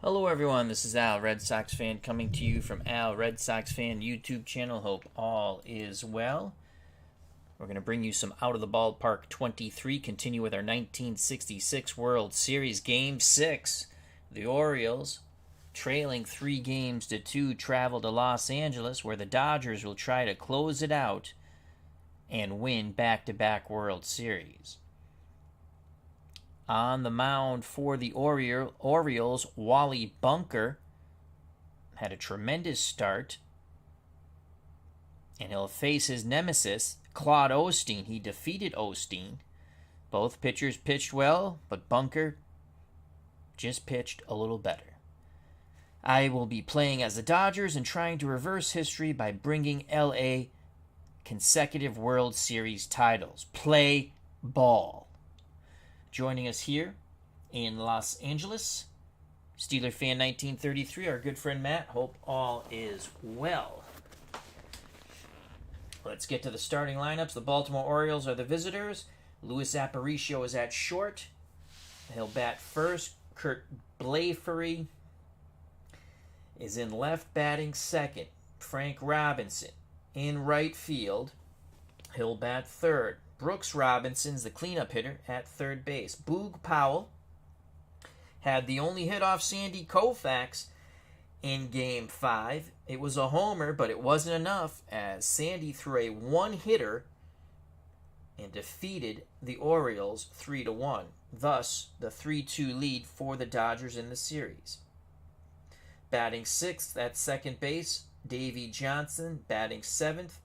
Hello everyone, this is Al, Red Sox fan, coming to you from Al, Red Sox fan YouTube channel. Hope all is well. We're going to bring you some Out of the Ballpark 23, continue with our 1966 World Series Game 6. The Orioles, trailing 3-2, travel to Los Angeles, where the Dodgers will try to close it out and win back-to-back World Series. On the mound for the Orioles, Wally Bunker had a tremendous start, and he'll face his nemesis, Claude Osteen. He defeated Osteen. Both pitchers pitched well, but Bunker just pitched a little better. I will be playing as the Dodgers and trying to reverse history by bringing LA consecutive World Series titles. Play ball. Joining us here in Los Angeles, Steeler fan 1933, our good friend Matt. Hope all is well. Let's get to the starting lineups. The Baltimore Orioles are the visitors. Luis Aparicio is at short. He'll bat first. Kurt Blaifery is in left, batting second. Frank Robinson in right field. He'll bat third. Brooks Robinson's the cleanup hitter at third base. Boog Powell had the only hit off Sandy Koufax in Game 5. It was a homer, but it wasn't enough as Sandy threw a one-hitter and defeated the Orioles 3-1. Thus, the 3-2 lead for the Dodgers in the series. Batting sixth at second base, Davey Johnson. Batting seventh.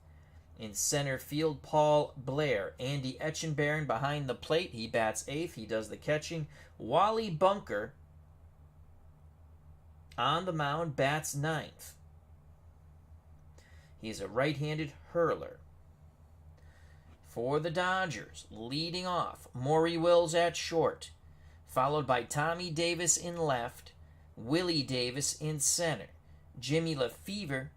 In center field, Paul Blair. Andy Etchenbarren behind the plate. He bats eighth. He does the catching. Wally Bunker on the mound bats ninth. He's a right-handed hurler. For the Dodgers, leading off, Maury Wills at short, followed by Tommy Davis in left, Willie Davis in center. Jimmy Lefevre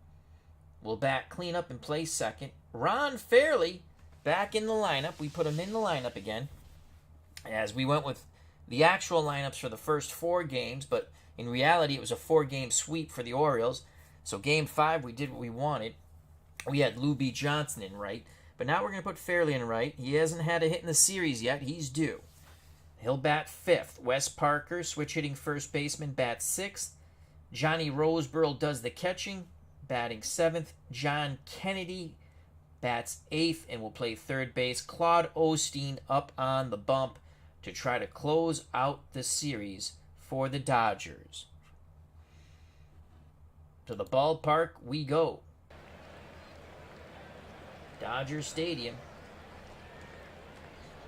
will bat cleanup and play second. Ron Fairley back in the lineup. We put him in the lineup again, as we went with the actual lineups for the first 4 games, but in reality it was a 4-game sweep for the Orioles. So Game 5 we did what we wanted. We had Lou B. Johnson in right, but now we're going to put Fairley in right. He hasn't had a hit in the series yet. He's due. He'll bat fifth. Wes Parker, switch-hitting first baseman, bats sixth. Johnny Roseborough does the catching, batting seventh. John Kennedy bats eighth and will play third base. Claude Osteen up on the bump to try to close out the series for the Dodgers. To the ballpark we go. Dodger Stadium.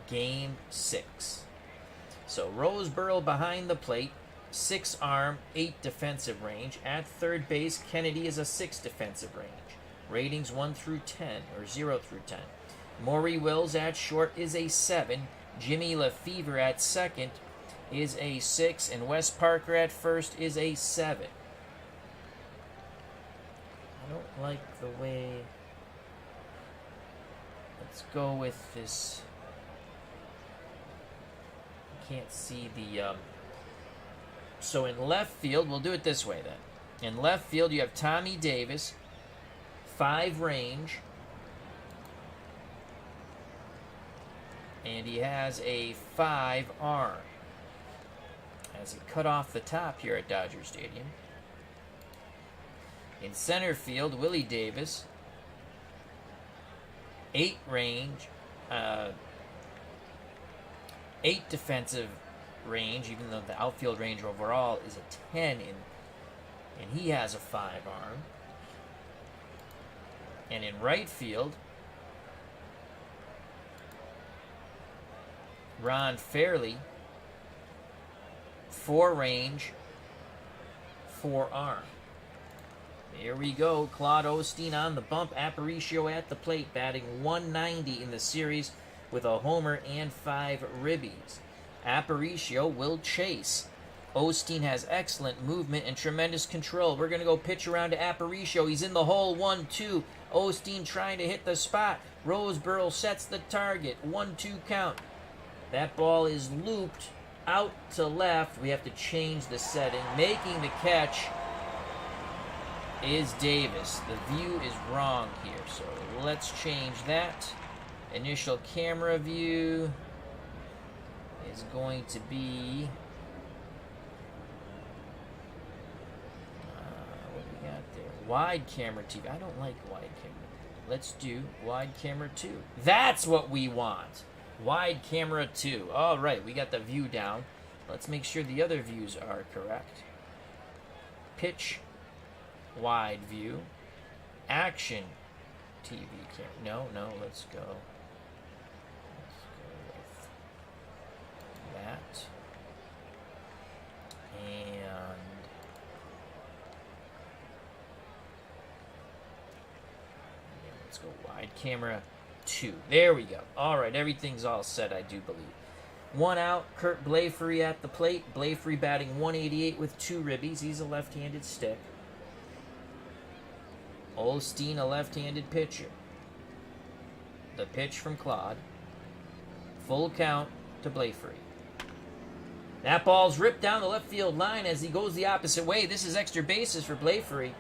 Game 6. So Roseborough behind the plate. 6 arm, 8 defensive range. At third base, Kennedy is a 6 defensive range. Ratings 1 through 10, or 0 through 10. Maury Wills at short is a 7. Jimmy Lefevre at second is a 6. And Wes Parker at first is a 7. I don't like the way... Let's go with this... I can't see the... So in left field, we'll do it this way then. In left field, you have Tommy Davis, 5 range, and he has a 5 arm. As he cut off the top here at Dodger Stadium. In center field, Willie Davis, 8 range, 8 defensive range, even though the outfield range overall is a 10, and he has a 5 arm. And in right field, Ron Fairley, 4 range, 4 arm. There we go. Claude Osteen on the bump. Aparicio at the plate, batting 190 in the series with a homer and 5 ribbies. Aparicio will chase. Osteen has excellent movement and tremendous control. We're going to go pitch around to Aparicio. He's in the hole, 1-2. Osteen trying to hit the spot. Roseborough sets the target. 1-2 count. That ball is looped out to left. We have to change the setting. Making the catch is Davis. The view is wrong here, so let's change that. Initial camera view is going to be... what we got there? Wide camera TV. I don't like wide camera. Let's do wide camera 2. That's what we want. Wide camera 2. All right, we got the view down. Let's make sure the other views are correct. Pitch, wide view. Action, TV camera. No, let's go. With that. And let's go wide camera 2. There we go. All right, everything's all set, I do believe. 1 out, Kurt Blafrey at the plate. Blafrey batting 188 with 2 ribbies. He's a left-handed stick. Osteen, a left-handed pitcher. The pitch from Claude. Full count to Blafrey. That ball's ripped down the left field line as he goes the opposite way. This is extra bases for Blafrey.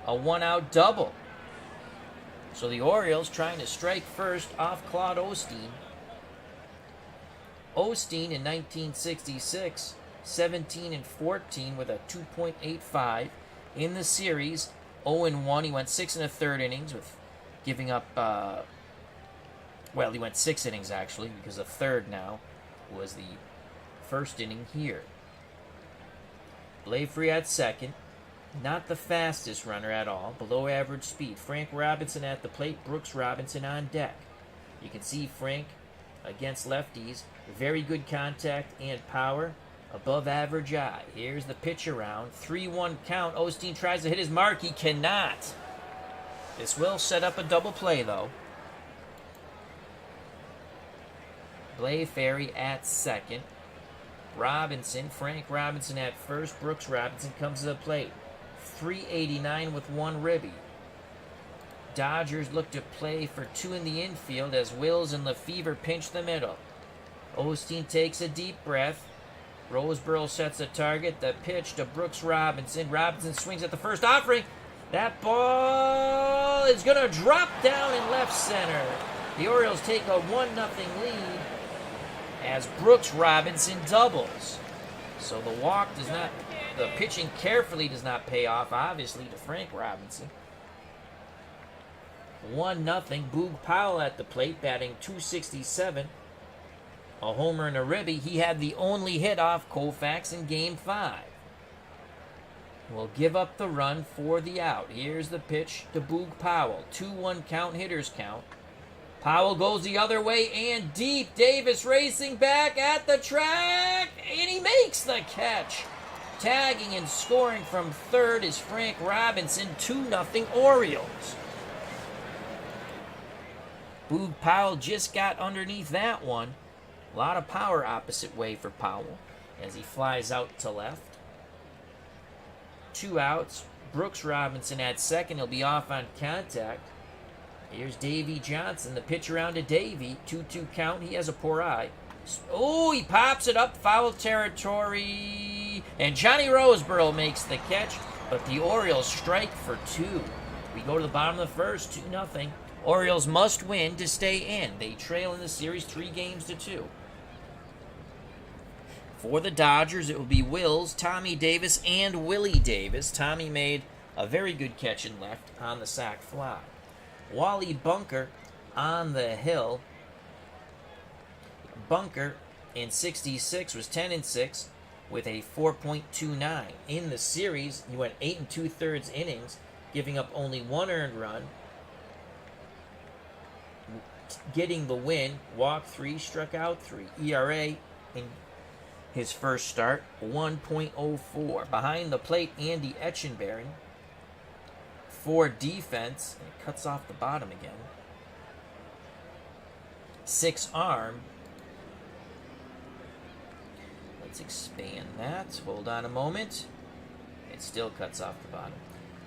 A 1-out double. So the Orioles trying to strike first off Claude Osteen. Osteen in 1966, 17-14 with a 2.85 in the series. 0-1. He went 6 1/3 innings with giving up. Well, he went 6 innings actually because the third now was the first inning here. Blafrey at second. Not the fastest runner at all, below average speed. Frank Robinson at the plate, Brooks Robinson on deck. You can see Frank against lefties, very good contact and power, above average eye. Here's the pitch around, 3-1 count. Osteen tries to hit his mark, he cannot. This will set up a double play though. Blafrey at second. Robinson, Frank Robinson at first, Brooks Robinson comes to the plate. 389 with 1 ribby. Dodgers look to play for 2 in the infield as Wills and Lefevre pinch the middle. Osteen takes a deep breath. Roseboro sets a target. The pitch to Brooks Robinson. Robinson swings at the first offering. That ball is going to drop down in left center. The Orioles take a 1-0 lead as Brooks Robinson doubles. So the walk does not... The pitching carefully does not pay off, obviously, to Frank Robinson. 1-0. Boog Powell at the plate, batting .267. A homer and a ribby. He had the only hit off Koufax in Game 5. Will give up the run for the out. Here's the pitch to Boog Powell. 2-1 count, hitters count. Powell goes the other way and deep. Davis racing back at the track, and he makes the catch. Tagging and scoring from third is Frank Robinson. 2-0 Orioles. Boog Powell just got underneath that one. A lot of power opposite way for Powell as he flies out to left. 2 outs. Brooks Robinson at second. He'll be off on contact. Here's Davey Johnson. The pitch around to Davey. 2-2 count. He has a poor eye. Oh, he pops it up, foul territory, and Johnny Roseboro makes the catch, but the Orioles strike for 2. We go to the bottom of the first, 2-0. Orioles must win to stay in. They trail in the series 3-2. For the Dodgers, it will be Wills, Tommy Davis, and Willie Davis. Tommy made a very good catch in left on the sac fly. Wally Bunker on the hill. Bunker in 66 was 10-6 with a 4.29. In the series, he went 8 2/3 innings, giving up only 1 earned run, getting the win. Walked 3, struck out 3. ERA in his first start, 1.04. Behind the plate, Andy Etchenberry. For defense, and it cuts off the bottom again. 6 arm. Let's expand that. Hold on a moment. It still cuts off the bottom.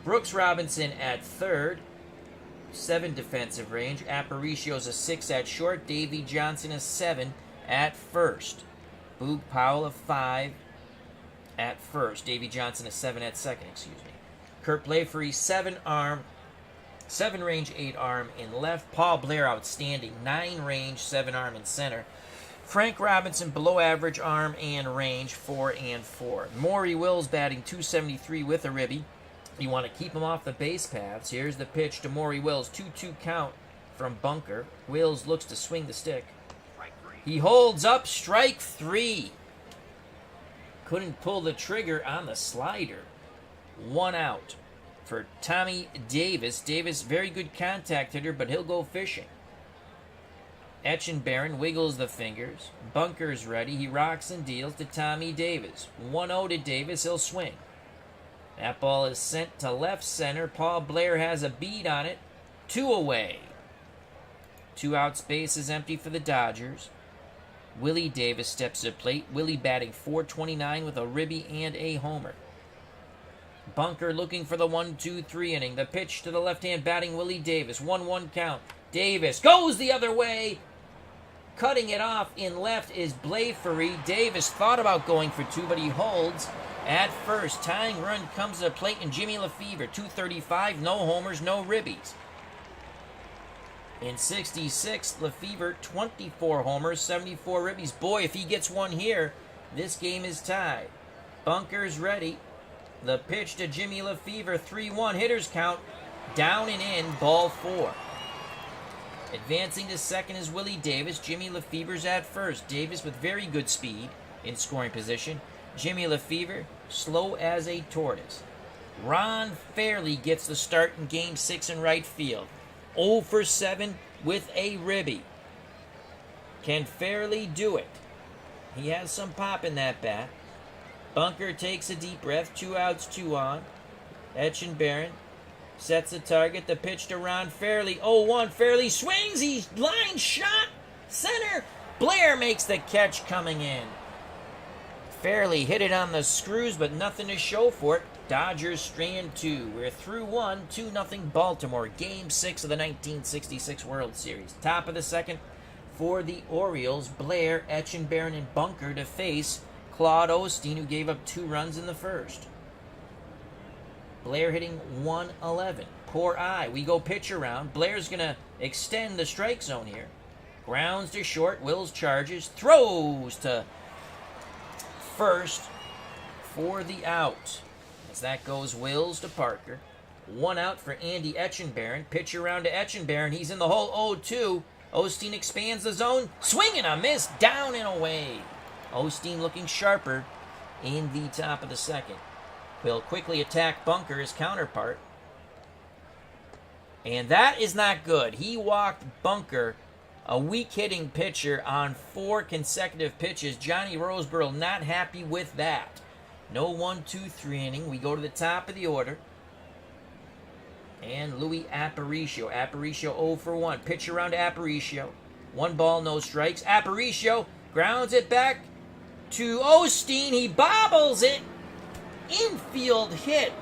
Brooks Robinson at third. 7 defensive range. Aparicio's a 6 at short. Davey Johnson a 7 at first. Boog Powell a 5 at first. Davy Johnson a 7 at second, Kurt Blafrey 7 range, 8 arm in left. Paul Blair outstanding, 9 range, 7 arm in center. Frank Robinson below average arm and range, 4 and 4. Maury Wills batting .273 with a ribby. You want to keep him off the base paths. Here's the pitch to Maury Wills. 2-2 count from Bunker. Wills looks to swing the stick. He holds up, strike 3. Couldn't pull the trigger on the slider. 1 out for Tommy Davis. Davis, very good contact hitter, but he'll go fishing. Etchenbarren wiggles the fingers. Bunker's ready. He rocks and deals to Tommy Davis. 1-0 to Davis. He'll swing. That ball is sent to left center. Paul Blair has a bead on it. 2 away. 2 out, space is empty for the Dodgers. Willie Davis steps to the plate. Willie batting .429 with a ribby and a homer. Bunker looking for the 1-2-3 inning. The pitch to the left-hand batting Willie Davis. 1-1 count. Davis goes the other way. Cutting it off in left is Blafrey. Davis thought about going for 2, but he holds at first. Tying run comes to the plate, and Jimmy Lefevre, .235, no homers, no ribbies. In 66, Lefevre, 24 homers, 74 ribbies. Boy, if he gets one here, this game is tied. Bunker's ready. The pitch to Jimmy Lefevre, 3-1, hitters count, down and in, ball 4. Advancing to second is Willie Davis. Jimmy Lefevre's at first. Davis with very good speed in scoring position. Jimmy Lefevre, slow as a tortoise. Ron Fairley gets the start in Game 6 in right field. 0 for 7 with a ribby. Can Fairley do it? He has some pop in that bat. Bunker takes a deep breath. 2 outs, 2 on. Etchenbarren sets the target. The pitch to Ron Fairley. 0-1. Fairley swings. He's line shot. Center. Blair makes the catch coming in. Fairley hit it on the screws, but nothing to show for it. Dodgers strand 2. We're through 1. 2-0 Baltimore. Game 6 of the 1966 World Series. Top of the second for the Orioles. Blair, Etchenbarren, and Bunker to face Claude Osteen, who gave up 2 runs in the first. Blair hitting .111. Poor eye. We go pitch around. Blair's going to extend the strike zone here. Grounds to short. Wills charges. Throws to first for the out. As that goes Wills to Parker. 1 out for Andy Etchenbarren. Pitch around to Etchenbarren. He's in the hole. 0-2. Osteen expands the zone. Swing and a miss. Down and away. Osteen looking sharper in the top of the second. Will quickly attack Bunker, his counterpart. And that is not good. He walked Bunker, a weak-hitting pitcher, on 4 consecutive pitches. Johnny Roseborough not happy with that. No 1-2-3 inning. We go to the top of the order. And Louis Aparicio. Aparicio 0 for 1. Pitch around to Aparicio. 1 ball, no strikes. Aparicio grounds it back to Osteen. He bobbles it. Infield hit.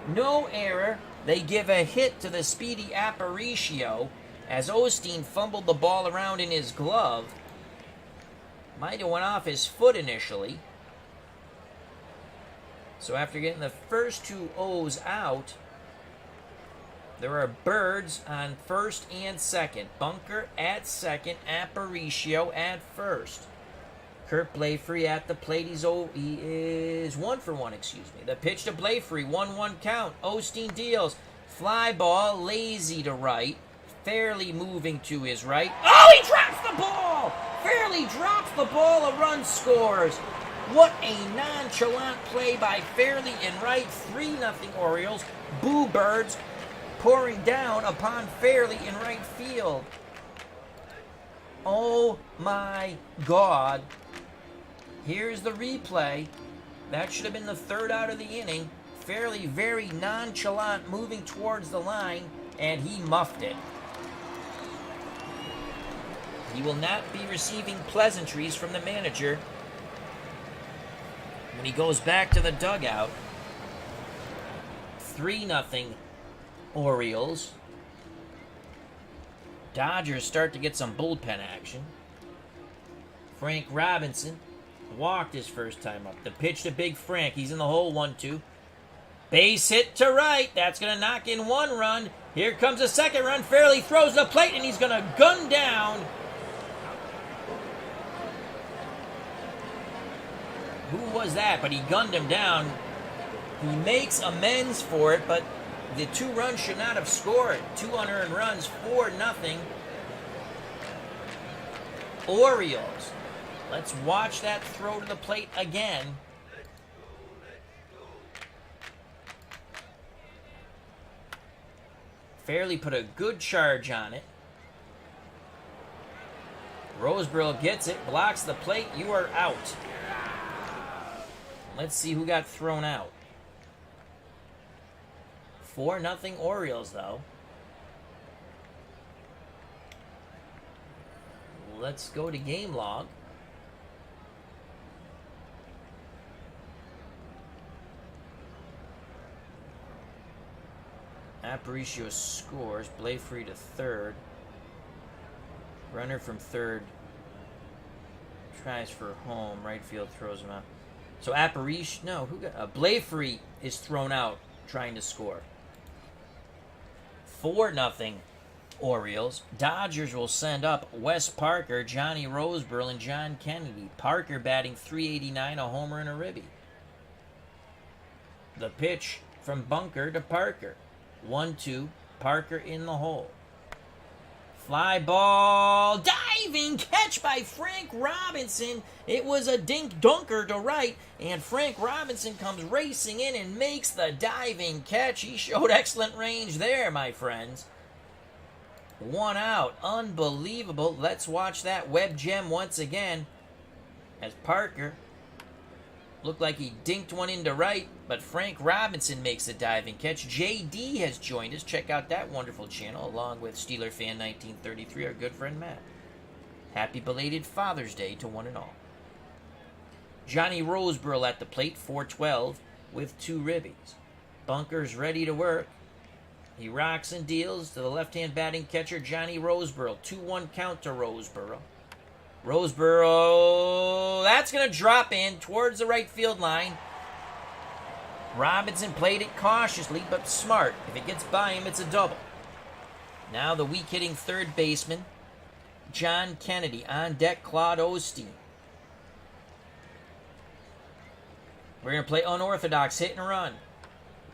No error. They give a hit to the speedy Aparicio as Osteen fumbled the ball around in his glove. Might have went off his foot initially. So after getting the first 2 O's out, there are birds on first and second. Bunker at second. Aparicio at first. Kurt Blafrey at the plate. He is 1 for 1, The pitch to Blafrey, 1-1 count. Osteen deals. Fly ball, lazy to right. Fairly moving to his right. Oh, he drops the ball! Fairly drops the ball. A run scores. What a nonchalant play by Fairly in right. 3-0 Orioles. Boo birds pouring down upon Fairly in right field. Oh my God. Here's the replay. That should have been the 3rd out of the inning. Fairly very nonchalant moving towards the line, and he muffed it. He will not be receiving pleasantries from the manager when he goes back to the dugout. 3-0 Orioles. Dodgers start to get some bullpen action. Frank Robinson Walked his first time up. The pitch to Big Frank. He's in the hole, 1-2. Base hit to right. That's going to knock in 1 run. Here comes a second run. Fairley throws the plate, and he's going to gun down. Who was that? But he gunned him down. He makes amends for it, but the 2 runs should not have scored. 2 unearned runs, 4-0. Orioles. Let's watch that throw to the plate again. Fairley put a good charge on it. Roseboro gets it, blocks the plate. You are out. Let's see who got thrown out. 4-0 Orioles, though. Let's go to game log. Aparicio scores. Blayfree to third. Runner from third tries for home. Right field throws him out. So Aparicio, no, Blayfree is thrown out trying to score. 4-0 Orioles. Dodgers will send up Wes Parker, Johnny Roseboro, and John Kennedy. Parker batting .389, a homer and a ribby. The pitch from Bunker to Parker. 1-2, Parker in the hole. Fly ball, diving catch by Frank Robinson. It was a dink dunker to right, and Frank Robinson comes racing in and makes the diving catch. He showed excellent range there, my friends. 1 out, unbelievable. Let's watch that web gem once again as Parker looked like he dinked one into right, but Frank Robinson makes a diving catch. JD has joined us. Check out that wonderful channel, along with Steeler Fan 1933, our good friend Matt. Happy belated Father's Day to one and all. Johnny Roseboro at the plate, 4-12, with 2 ribbies. Bunker's ready to work. He rocks and deals to the left-hand batting catcher, Johnny Roseboro. 2-1 count to Roseboro. Roseboro, that's going to drop in towards the right field line. Robinson played it cautiously, but smart. If it gets by him, it's a double. Now the weak-hitting third baseman, John Kennedy. On deck, Claude Osteen. We're going to play unorthodox hit and run.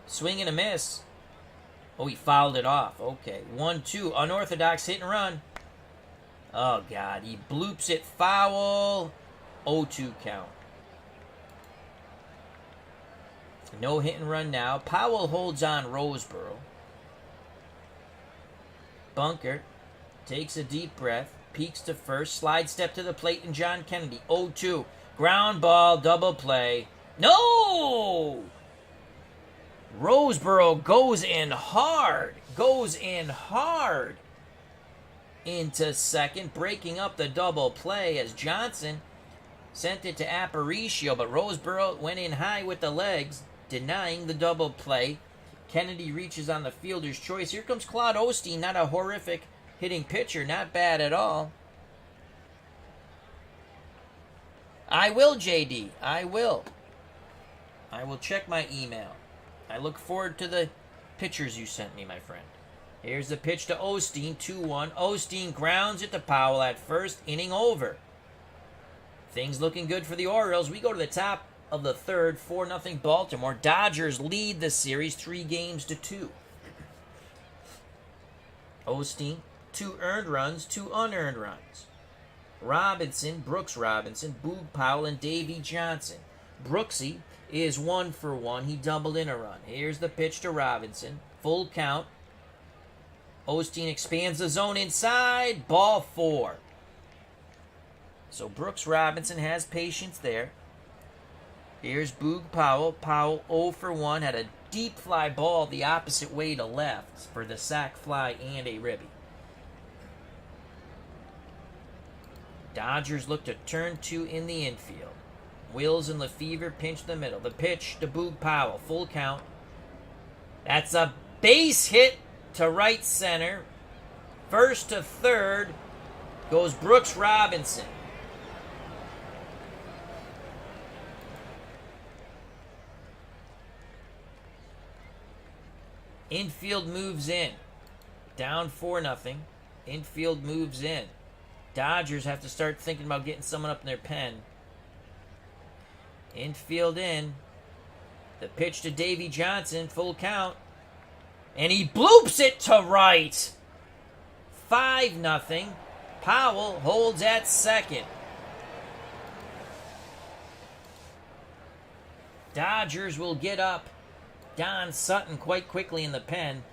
Swing and a miss. Oh, he fouled it off. Okay, 1-2, unorthodox hit and run. Oh, God, he bloops it foul. 0-2 count. No hit and run now. Powell holds on Roseboro. Bunker takes a deep breath, peeks to first, slide step to the plate, and John Kennedy. 0-2. Ground ball, double play. No! Roseboro goes in hard. Into second, breaking up the double play as Johnson sent it to Aparicio, but Roseboro went in high with the legs, denying the double play. Kennedy reaches on the fielder's choice. Here comes Claude Osteen, not a horrific hitting pitcher, not bad at all. I will, JD, I will check my email. I look forward to the pictures you sent me, my friend. Here's the pitch to Osteen, 2-1. Osteen grounds it to Powell at first, inning over. Things looking good for the Orioles. We go to the top of the third, 4-0 Baltimore. Dodgers lead the series 3-2. Osteen, 2 earned runs, 2 unearned runs. Robinson, Brooks Robinson, Boog Powell, and Davey Johnson. Brooksy is 1 for 1. He doubled in a run. Here's the pitch to Robinson. Full count. Osteen expands the zone inside. Ball 4. So Brooks Robinson has patience there. Here's Boog Powell. Powell 0 for 1. Had a deep fly ball the opposite way to left for the sac fly and a ribby. Dodgers look to turn 2 in the infield. Wills and Lefevre pinch the middle. The pitch to Boog Powell. Full count. That's a base hit to right center. First to third goes Brooks Robinson. Infield moves in. Down 4-0. Infield moves in. Dodgers have to start thinking about getting someone up in their pen. Infield in. The pitch to Davy Johnson, full count. And he bloops it to right. 5-0. Powell holds at second. Dodgers will get up Don Sutton quite quickly in the pen.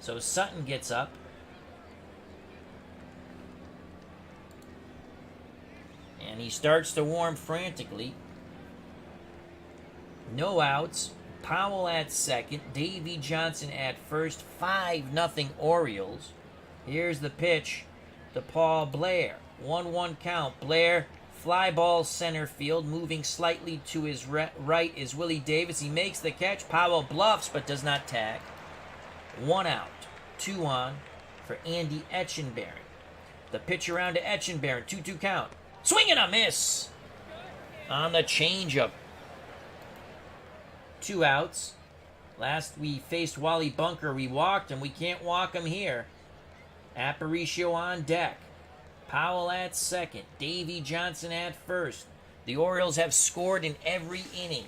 So Sutton gets up. And he starts to warm frantically. No outs. Powell at second. Davy Johnson at first. 5-0 Orioles. Here's the pitch to Paul Blair. 1-1 count. Blair, fly ball center field. Moving slightly to his right is Willie Davis. He makes the catch. Powell bluffs but does not tag. 1 out. 2 on for Andy Etchenberry. The pitch around to Etchenberry. 2-2 count. Swing and a miss on the changeup. 2 outs. Last we faced Wally Bunker, we walked him. We can't walk him here. Aparicio on deck. Powell at second. Davy Johnson at first. The Orioles have scored in every inning.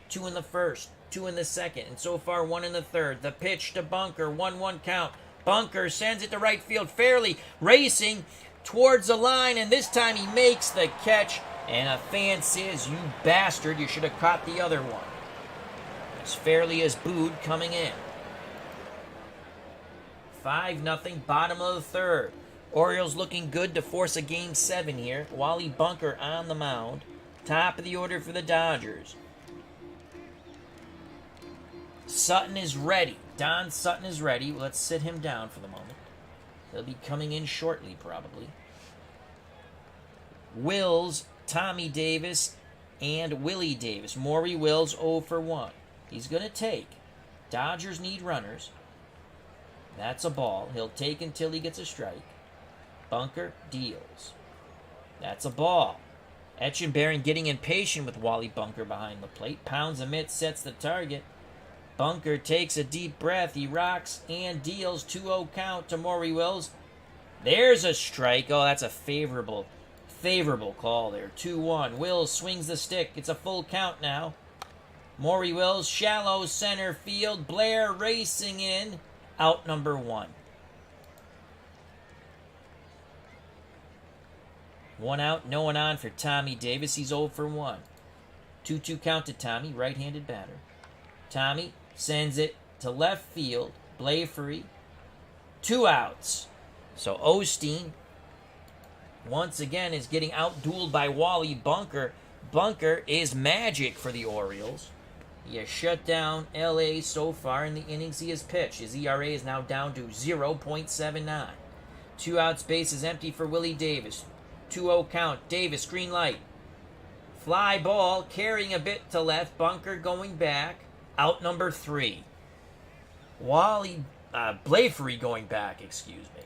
2 in the first, 2 in the second, and so far 1 in the third. The pitch to Bunker, 1-1 count. Bunker sends it to right field, fairly racing towards the line, and this time he makes the catch. And a fan says, "You bastard, you should have caught the other one." As Fairley is booed coming in. 5-0, bottom of the third. Orioles looking good to force a Game 7 here. Wally Bunker on the mound. Top of the order for the Dodgers. Sutton is ready. Don Sutton is ready. Let's sit him down for the moment. He'll be coming in shortly, probably. Wills, Tommy Davis, and Willie Davis. Maury Wills 0 for 1. He's going to take. Dodgers need runners. That's a ball. He'll take until he gets a strike. Bunker deals. That's a ball. Etchenberry getting impatient with Wally Bunker behind the plate. Pounds a mitt, sets the target. Bunker takes a deep breath. He rocks and deals. 2-0 count to Maury Wills. There's a strike. Oh, that's a favorable call there. 2-1. Wills swings the stick. It's a full count now. Maury Wills, shallow center field. Blair racing in. Out number 1. 1 out, no one on for Tommy Davis. He's 0 for 1. 2-2 count to Tommy, right-handed batter. Tommy sends it to left field. Blafrey, 2 outs. So Osteen, once again, is getting outdueled by Wally Bunker. Bunker is magic for the Orioles. He has shut down L.A. so far in the innings he has pitched. His ERA is now down to 0.79. 2 outs, base is empty for Willie Davis. 2-0 count. Davis, green light. Fly ball, carrying a bit to left. Bunker going back. Out number 3. Blafrey going back, excuse me.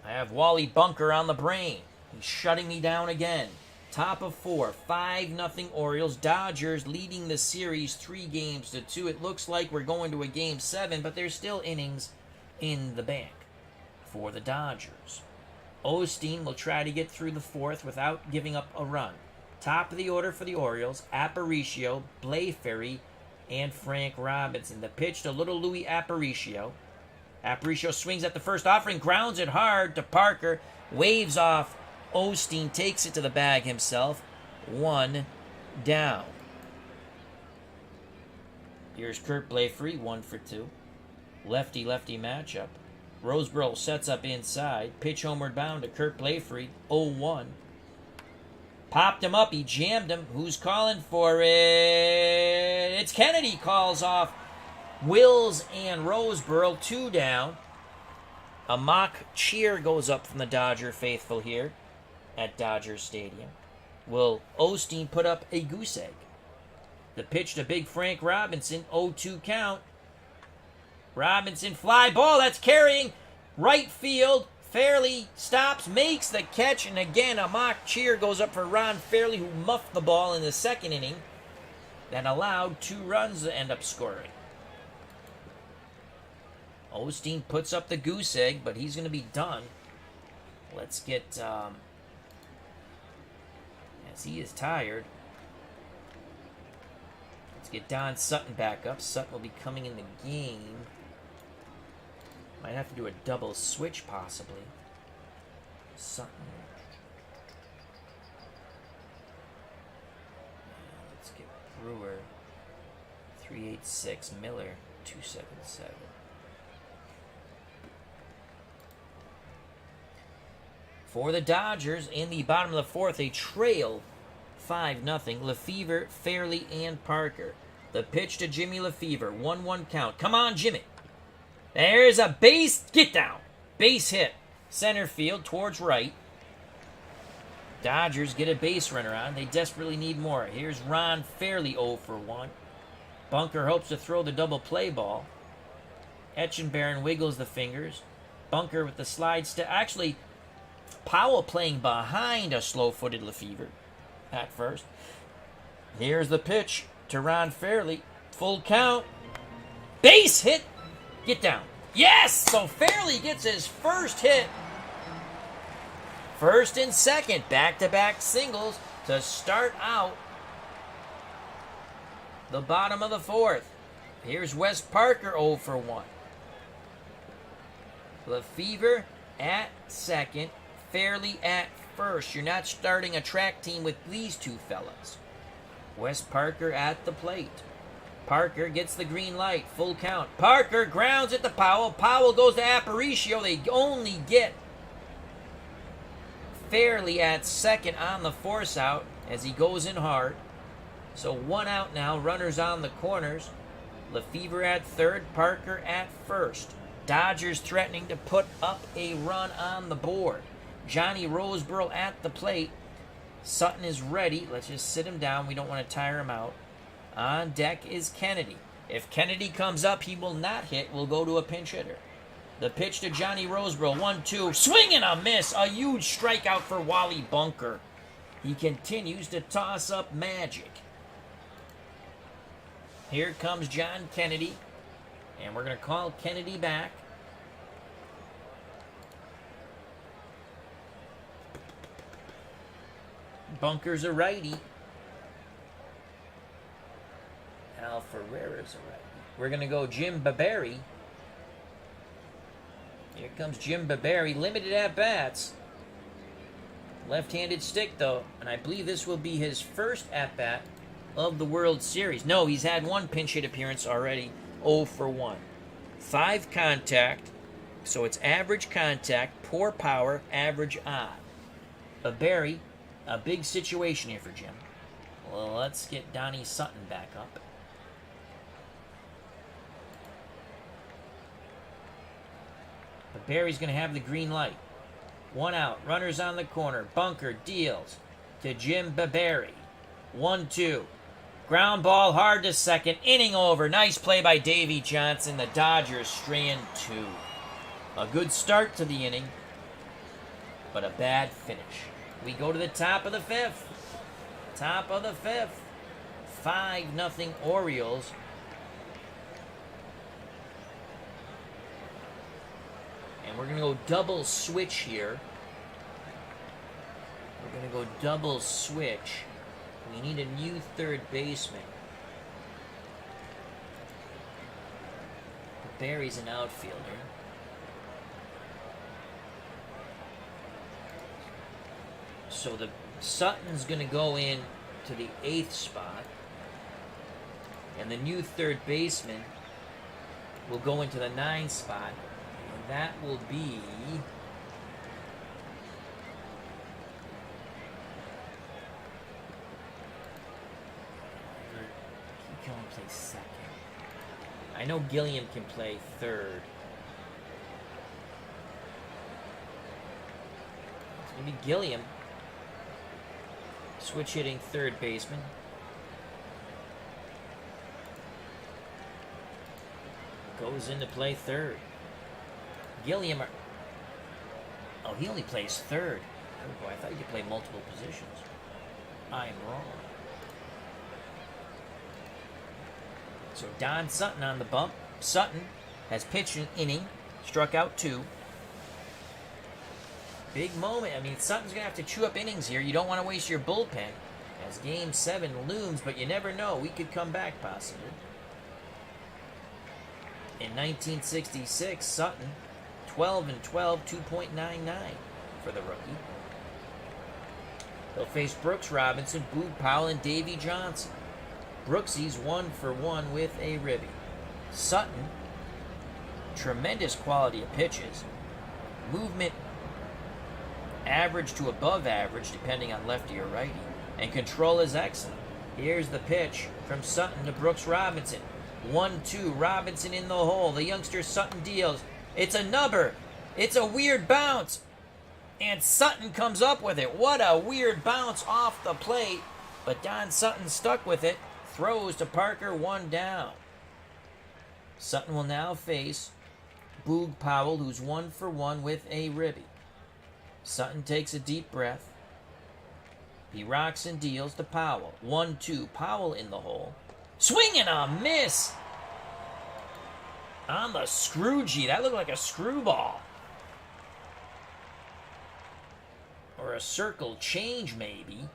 I have Wally Bunker on the brain. He's shutting me down again. Top of 4. 5-0 Orioles. Dodgers leading the series 3-2. It looks like we're going to a Game 7, but there's still innings in the bank for the Dodgers. Osteen will try to get through the 4th without giving up a run. Top of the order for the Orioles, Aparicio, Blafrey, and Frank Robinson. The pitch to little Louis Aparicio. Aparicio swings at the first offering, grounds it hard to Parker, waves off. Osteen takes it to the bag himself. 1 down. Here's Kurt Blafrey, 1 for 2. Lefty-lefty matchup. Roseboro sets up inside. Pitch homeward bound to Kurt Blafrey. 0-1. Popped him up. He jammed him. Who's calling for it? It's Kennedy calls off Wills and Roseboro. 2 down. A mock cheer goes up from the Dodger faithful here at Dodger Stadium. Will Osteen put up a goose egg? The pitch to big Frank Robinson. 0-2 count. Robinson, fly ball, that's carrying. Right field, Fairley stops, makes the catch, and again a mock cheer goes up for Ron Fairley, who muffed the ball in the 2nd inning. That allowed 2 runs to end up scoring. Osteen puts up the goose egg, but he's going to be done. Let's get, as he is tired, let's get Don Sutton back up. Sutton will be coming in the game. Might have to do a double switch, possibly. Sutton. Let's get Brewer. 386. Miller. 277. For the Dodgers, in the bottom of the fourth, they trail 5-0. Lefevre, Fairley, and Parker. The pitch to Jimmy Lefevre. 1-1 count. Come on, Jimmy. There's a base. Get down. Base hit. Center field towards right. Dodgers get a base runner on. They desperately need more. Here's Ron Fairley 0 for 1. Bunker hopes to throw the double play ball. Etchenbaron wiggles the fingers. Bunker with the slide step. Actually, Powell playing behind a slow-footed Lefevre at first. Here's the pitch to Ron Fairley. Full count. Base hit. Get down. Yes! So Fairley gets his first hit. First and second. Back-to-back singles to start out the bottom of the fourth. Here's Wes Parker 0 for 1. Lefevre at second. Fairley at first. You're not starting a track team with these two fellas. Wes Parker at the plate. Parker gets the green light. Full count. Parker grounds it to Powell. Powell goes to Aparicio. They only get Fairley at second on the force out as he goes in hard. So 1 out now. Runners on the corners. Lefevre at third. Parker at first. Dodgers threatening to put up a run on the board. Johnny Roseboro at the plate. Sutton is ready. Let's just sit him down. We don't want to tire him out. On deck is Kennedy. If Kennedy comes up, he will not hit. We'll go to a pinch hitter. The pitch to Johnny Roseboro. 1-2. Swing and a miss. A huge strikeout for Wally Bunker. He continues to toss up magic. Here comes John Kennedy. And we're going to call Kennedy back. Bunker's a righty. Al Ferreira's a righty. We're going to go Jim Babary. Here comes Jim Babary. Limited at-bats. Left-handed stick, though. And I believe this will be his first at-bat of the World Series. No, he's had one pinch hit appearance already. 0 for 1. 5 contact. So it's average contact, poor power, average odd. Babary. A big situation here for Jim. Well, let's get Donnie Sutton back up. But Barry's going to have the green light. 1 out. Runners on the corner. Bunker deals to Jim Babary. 1-2. Ground ball hard to second. Inning over. Nice play by Davey Johnson. The Dodgers strand 2. A good start to the inning, but a bad finish. We go to the top of the 5th. Top of the 5th. 5-0 Orioles. And we're going to go double switch here. We're going to go double switch. We need a new third baseman. Barry's an outfielder. So the Sutton's going to go in to the 8th spot. And the new third baseman will go into the 9th spot. And that will be... He can only play second. I know Gilliam can play third. It's going to be Gilliam. Switch hitting third baseman. Goes in to play third. Gilliam. Oh, he only plays third. Oh boy, I thought he could play multiple positions. I'm wrong. So Don Sutton on the bump. Sutton has pitched an inning, struck out 2. Big moment. I mean, Sutton's going to have to chew up innings here. You don't want to waste your bullpen as Game 7 looms, but you never know. We could come back, possibly. In 1966, Sutton, 12-12, 2.99 for the rookie. He'll face Brooks Robinson, Boog Powell, and Davy Johnson. Brooksy's 1-for-1 with a ribby. Sutton, tremendous quality of pitches. Movement average to above average, depending on lefty or righty. And control is excellent. Here's the pitch from Sutton to Brooks Robinson. 1-2, Robinson in the hole. The youngster Sutton deals. It's a nubber. It's a weird bounce. And Sutton comes up with it. What a weird bounce off the plate. But Don Sutton stuck with it. Throws to Parker, 1 down. Sutton will now face Boog Powell, who's 1-for-1 with a ribby. Sutton takes a deep breath. He rocks and deals to Powell. 1-2, Powell in the hole. Swing and a miss! On the Scroogey. That looked like a screwball. Or a circle change, maybe.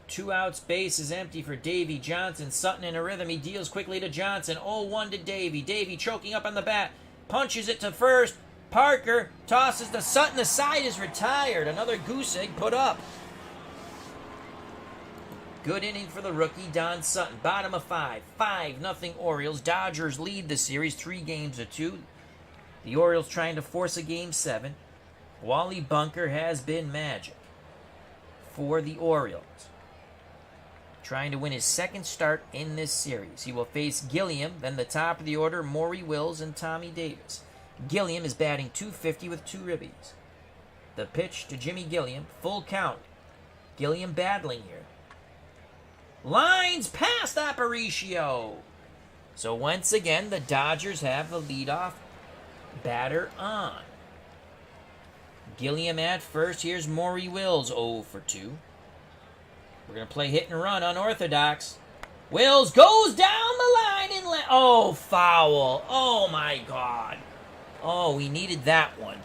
2 outs, base is empty for Davy Johnson. Sutton in a rhythm. He deals quickly to Johnson. 0-1 to Davy. Davy choking up on the bat. Punches it to first. Parker tosses to Sutton. The side is retired. Another goose egg put up. Good inning for the rookie, Don Sutton. Bottom of 5. 5-0 Orioles. Dodgers lead the series 3-2. The Orioles trying to force a Game 7. Wally Bunker has been magic for the Orioles. Trying to win his second start in this series. He will face Gilliam, then the top of the order, Maury Wills and Tommy Davis. Gilliam is batting .250 with 2 ribbies. The pitch to Jimmy Gilliam, full count. Gilliam battling here. Lines past Aparicio. So once again, the Dodgers have the leadoff batter on. Gilliam at first. Here's Maury Wills, 0-for-2. We're going to play hit and run, unorthodox. Wills goes down the line and oh, foul. Oh, my God. Oh, we needed that one.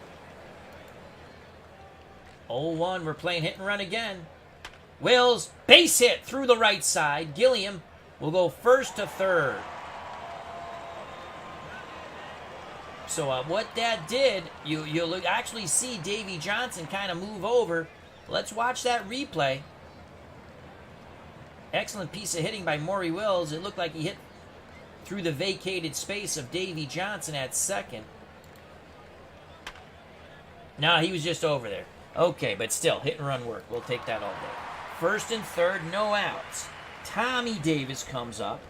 0-1, we're playing hit and run again. Wills, base hit through the right side. Gilliam will go first to third. So what that did, you'll actually see Davy Johnson kind of move over. Let's watch that replay. Excellent piece of hitting by Maury Wills. It looked like he hit through the vacated space of Davy Johnson at second. No, he was just over there. Okay, but still, hit and run work. We'll take that all day. First and third, no outs. Tommy Davis comes up.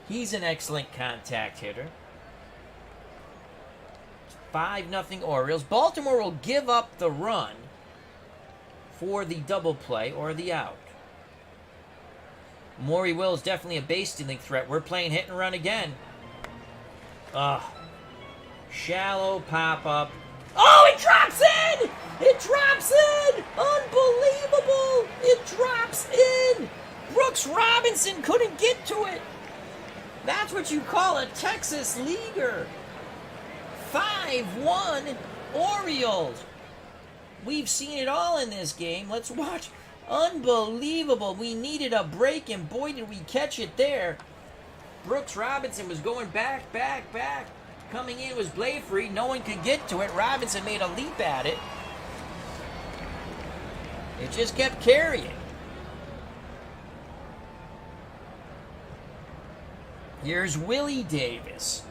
He's an excellent contact hitter. 5-0 Orioles. Baltimore will give up the run for the double play or the out. Maury Wills definitely a base stealing threat. We're playing hit and run again. Shallow pop-up. Oh, it drops in! It drops in! Unbelievable! It drops in! Brooks Robinson couldn't get to it. That's what you call a Texas leaguer. 5-1 Orioles. We've seen it all in this game. Let's watch. Unbelievable. We needed a break, and boy, did we catch it there. Brooks Robinson was going back. Coming in was Blafrey. No one could get to it. Robinson made a leap at it. It just kept carrying. Here's Willie Davis.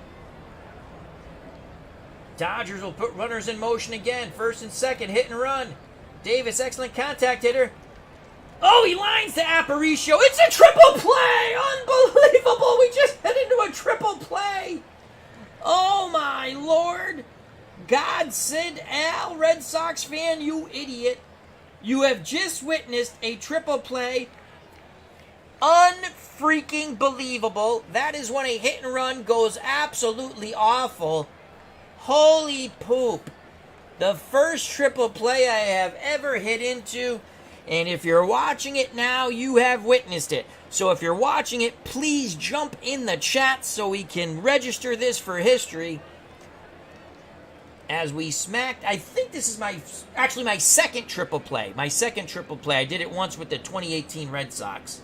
Dodgers will put runners in motion again. First and second, hit and run. Davis, excellent contact hitter. Oh, he lines to Aparicio. It's a triple play! Unbelievable! We just hit into a triple play. Oh, my Lord. God said, Al, Red Sox fan, you idiot. You have just witnessed a triple play. Unfreaking believable. That is when a hit and run goes absolutely awful. Holy poop. The first triple play I have ever hit into. And if you're watching it now, you have witnessed it. So if you're watching it, please jump in the chat so we can register this for history. As we smacked, I think this is my second triple play. My second triple play. I did it once with the 2018 Red Sox.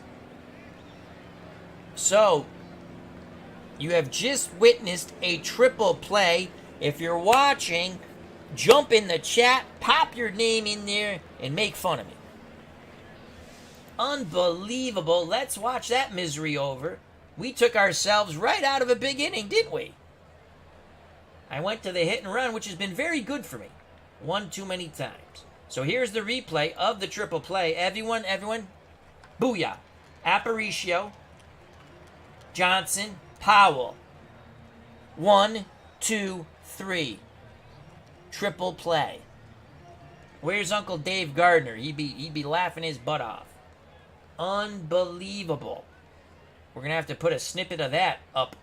So, you have just witnessed a triple play. If you're watching, jump in the chat, pop your name in there, and make fun of me. Unbelievable. Let's watch that misery over. We took ourselves right out of a big inning, didn't we? I went to the hit and run, which has been very good for me. One too many times. So here's the replay of the triple play. Everyone, booyah. Aparicio, Johnson, Powell. 1, 2, 3. Triple play. Where's Uncle Dave Gardner? He'd be laughing his butt off. Unbelievable. We're gonna have to put a snippet of that up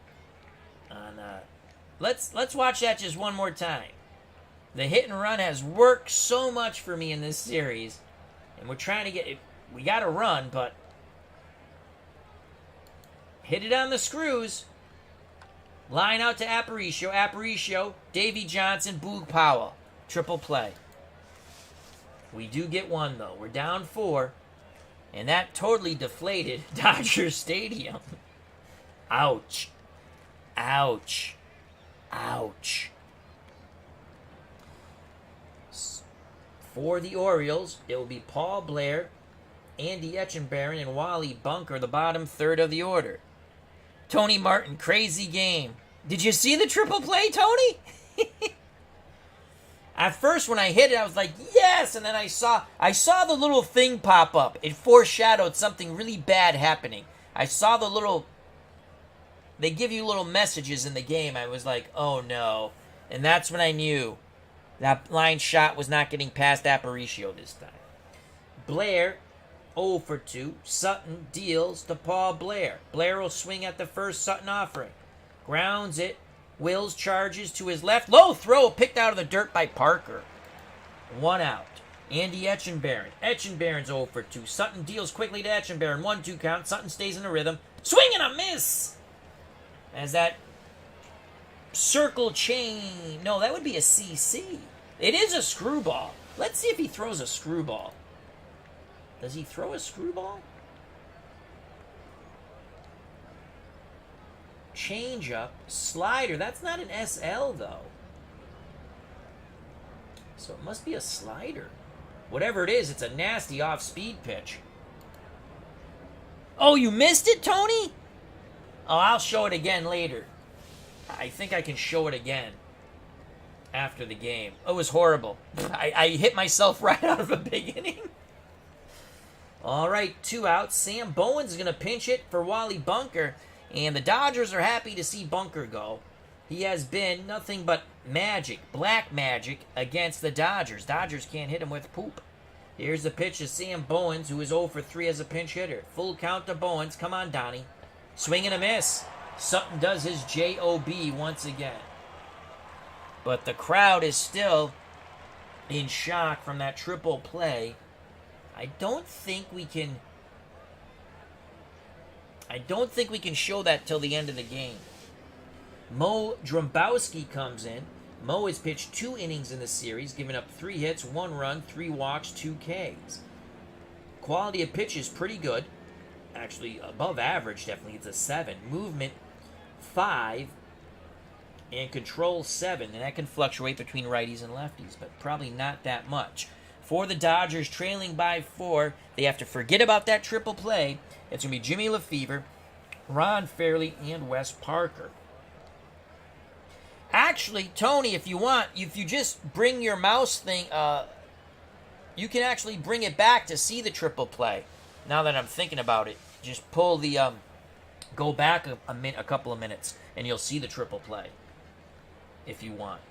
on. Let's watch that just one more time. The hit and run has worked so much for me in this series, and we're trying to get it. We got to run, but hit it on the screws. Line out to Aparicio, Davy Johnson, Boog Powell. Triple play. We do get one, though. We're down 4, and that totally deflated Dodger Stadium. Ouch. Ouch. Ouch. For the Orioles, it will be Paul Blair, Andy Etchenberry, and Wally Bunker, the bottom third of the order. Tony Martin, crazy game. Did you see the triple play, Tony? At first, when I hit it, I was like, yes! And then I saw the little thing pop up. It foreshadowed something really bad happening. I saw the little... They give you little messages in the game. I was like, oh no. And that's when I knew that line shot was not getting past Aparicio this time. Blair, 0 for 2. Sutton deals to Paul Blair. Blair will swing at the first Sutton offering. Grounds it. Wills charges to his left. Low throw picked out of the dirt by Parker. 1 out. Andy Etchenberry. Etchenberry's 0 for 2. Sutton deals quickly to Etchenberry. 1-2 count. Sutton stays in the rhythm. Swing and a miss! As that circle chain... No, that would be a CC. It is a screwball. Let's see if he throws a screwball. Does he throw a screwball? Change-up. Slider. That's not an SL, though. So it must be a slider. Whatever it is, it's a nasty off-speed pitch. Oh, you missed it, Tony? Oh, I'll show it again later. I think I can show it again after the game. It was horrible. I hit myself right out of a big inning. All right, 2 outs. Sam Bowen's going to pinch it for Wally Bunker. And the Dodgers are happy to see Bunker go. He has been nothing but magic, black magic, against the Dodgers. Dodgers can't hit him with poop. Here's the pitch to Sam Bowens, who is 0 for 3 as a pinch hitter. Full count to Bowens. Come on, Donnie. Swing and a miss. Sutton does his J.O.B. once again. But the crowd is still in shock from that triple play. I don't think we can show that till the end of the game. Mo Drumbowski comes in. Mo has pitched 2 innings in the series, giving up 3 hits, 1 run, 3 walks, 2 Ks. Quality of pitch is pretty good. Actually, above average, definitely. It's a 7. Movement, 5. And control, 7. And that can fluctuate between righties and lefties, but probably not that much. For the Dodgers, trailing by 4, they have to forget about that triple play. It's going to be Jimmy Lefevre, Ron Fairley, and Wes Parker. Actually, Tony, if you want, if you just bring your mouse thing, you can actually bring it back to see the triple play. Now that I'm thinking about it, just pull the, go back a couple of minutes, and you'll see the triple play, if you want.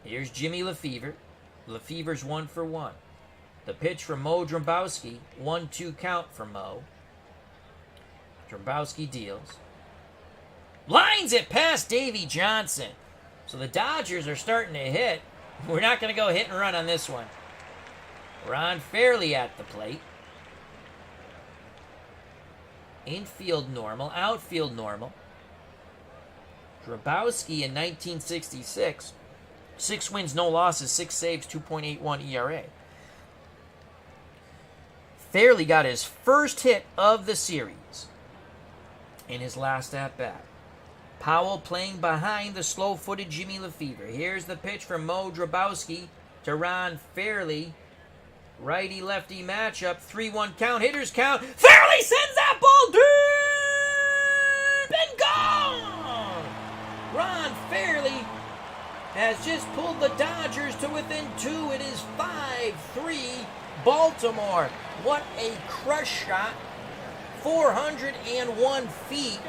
Here's Jimmy Lefevre. Lefevre's 1 for 1. The pitch from Mo Drumbowski, 1-2 count for Mo. Drumbowski deals. Lines it past Davy Johnson. So the Dodgers are starting to hit. We're not going to go hit and run on this one. Ron Fairley at the plate. Infield normal, outfield normal. Grabowski in 1966, 6 wins, no losses, 6 saves, 2.81 ERA. Fairley got his first hit of the series in his last at-bat. Powell playing behind the slow-footed Jimmy Lefevre. Here's the pitch from Mo Grabowski to Ron Fairley. Righty-lefty matchup, 3-1 count, hitters count. Fairley sends that ball deep and gone! Ron Fairley has just pulled the Dodgers to within 2. It is 5-3 Baltimore. What a crush shot. 401 feet.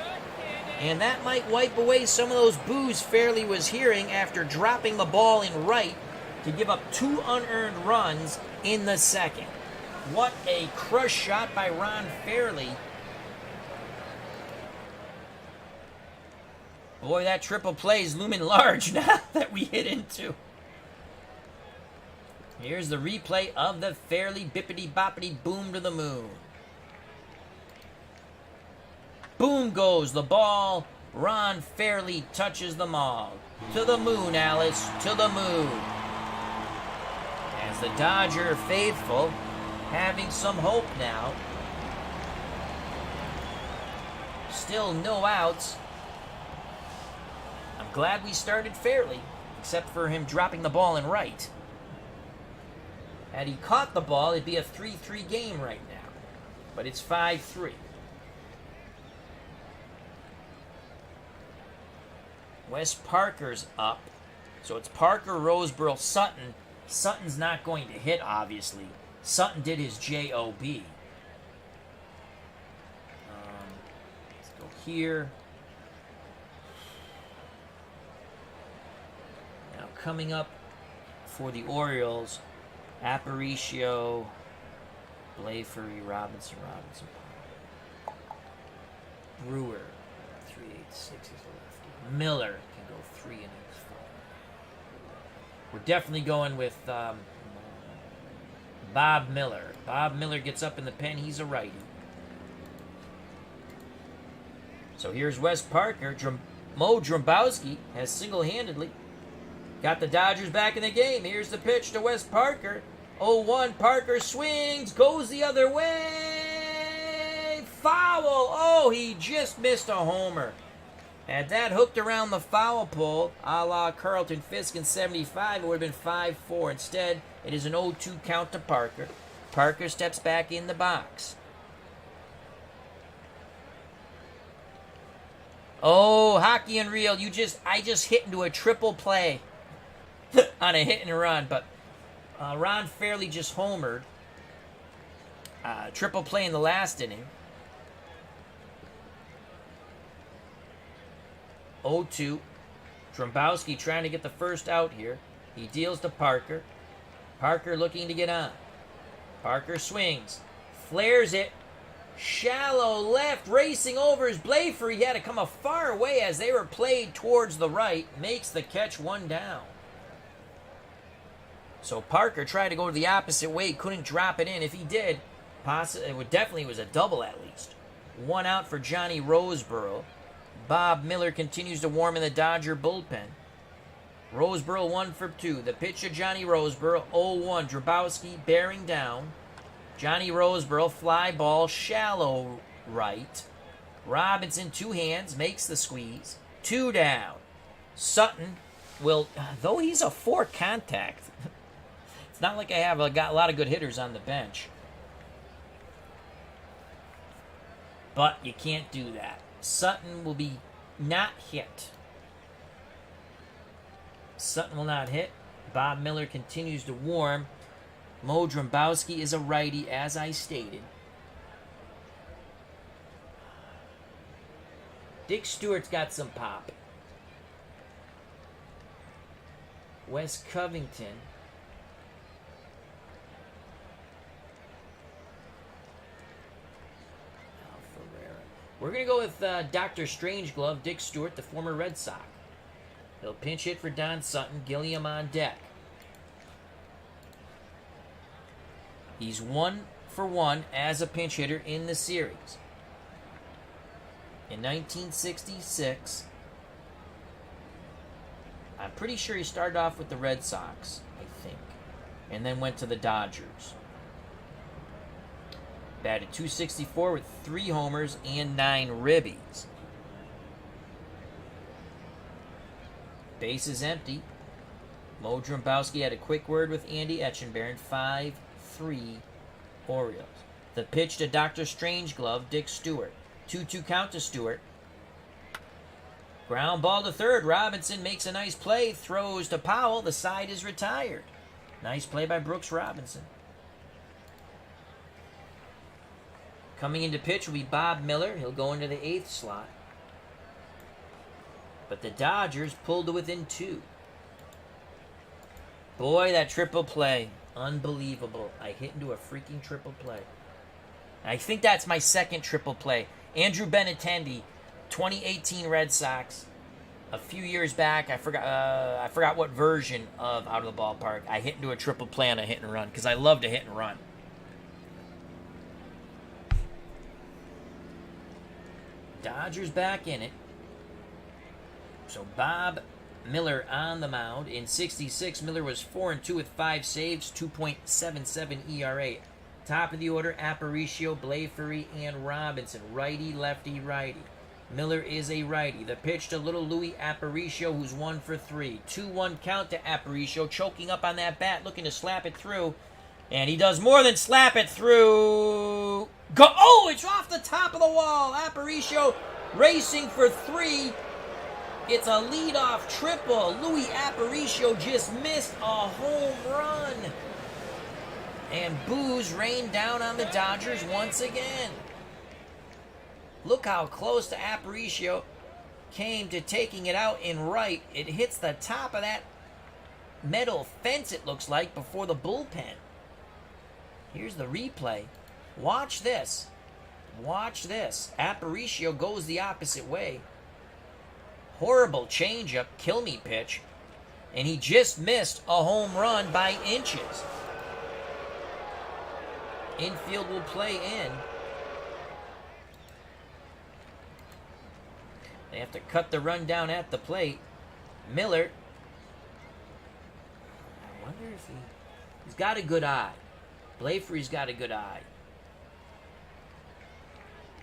And that might wipe away some of those boos Fairley was hearing after dropping the ball in right to give up 2 unearned runs in the second. What a crush shot by Ron Fairley. Boy, that triple play is looming large now that we hit into. Here's the replay of the Fairley bippity-boppity boom to the moon. Boom goes the ball. Ron Fairley touches them all. To the moon, Alice, to the moon. As the Dodger faithful having some hope now. Still no outs. I'm glad we started Fairley, except for him dropping the ball in right. Had he caught the ball, it'd be a 3-3 game right now. But it's 5-3. Wes Parker's up. So it's Parker, Roseboro, Sutton. Sutton's not going to hit, obviously. Sutton did his J-O-B. Let's go here. Now coming up for the Orioles, Aparicio, Blafery, Robinson. Brewer, 3.86 is the lefty. Miller can go 3 innings. We're definitely going with Bob Miller. Bob Miller gets up in the pen. He's a righty. So here's Wes Parker. Mo Grabowski has single-handedly got the Dodgers back in the game. Here's the pitch to Wes Parker. 0-1. Parker swings. Goes the other way. Foul. Oh, he just missed a homer. Had that hooked around the foul pole, a la Carlton Fisk in 75, it would have been 5-4. Instead, it is an 0-2 count to Parker. Parker steps back in the box. Oh, Hockey and Reel, I just hit into a triple play on a hit and run, but Ron Fairley just homered. Triple play in the last inning. 0-2. Grabowski trying to get the first out here. He deals to Parker. Parker looking to get on. Parker swings. Flares it. Shallow left. Racing over his Blafer. He had to come a far away as they were played towards the right. Makes the catch, 1 down. So Parker tried to go the opposite way. Couldn't drop it in. If he did, it definitely was a double at least. 1 out for Johnny Roseboro. Bob Miller continues to warm in the Dodger bullpen. Roseboro 1 for 2. The pitch to Johnny Roseboro, 0-1. Grabowski bearing down. Johnny Roseboro, fly ball, shallow right. Robinson, 2 hands, makes the squeeze. 2 down. Sutton will, though he's a 4 contact, it's not like I have got a lot of good hitters on the bench. But you can't do that. Sutton will be not hit. Sutton will not hit. Bob Miller continues to warm. Mo Grabowski is a righty, as I stated. Dick Stewart's got some pop. Wes Covington. We're going to go with Dr. Strangeglove, Dick Stewart, the former Red Sox. He'll pinch hit for Don Sutton, Gilliam on deck. He's 1 for 1 as a pinch hitter in the series. in 1966. I'm pretty sure he started off with the Red Sox, I think, and then went to the Dodgers. Batted .264 with 3 homers and 9 ribbies. Bases empty. Mo Drambowski had a quick word with Andy Etchenbaron. 5-3 Orioles. The pitch to Dr. Strangeglove, Dick Stewart. 2-2 count to Stewart. Ground ball to third. Robinson makes a nice play. Throws to Powell. The side is retired. Nice play by Brooks Robinson. Coming into pitch will be Bob Miller. He'll go into the 8th slot. But the Dodgers pulled to within 2. Boy, that triple play. Unbelievable. I hit into a freaking triple play. I think that's my second triple play. Andrew Benintendi, 2018 Red Sox. A few years back, I forgot what version of Out of the Ballpark. I hit into a triple play on a hit and run because I love to hit and run. Dodgers back in it. So Bob Miller on the mound. In 66, Miller was 4-2 with 5 saves, 2.77 ERA. Top of the order, Aparicio, Blaifery, and Robinson. Righty, lefty, righty. Miller is a righty. The pitch to little Louis Aparicio, who's 1 for 3. 2-1 count to Aparicio, choking up on that bat, looking to slap it through. And he does more than slap it through. Go! Oh, it's off the top of the wall. Aparicio racing for 3. It's a leadoff triple. Louis Aparicio just missed a home run. And boos rained down on the Dodgers once again. Look how close to Aparicio came to taking it out in right. It hits the top of that metal fence, it looks like, before the bullpen. Here's the replay. Watch this. Watch this. Aparicio goes the opposite way. Horrible changeup, kill me pitch. And he just missed a home run by inches. Infield will play in. They have to cut the run down at the plate. Miller. I wonder if he's got a good eye. Blaifery's got a good eye.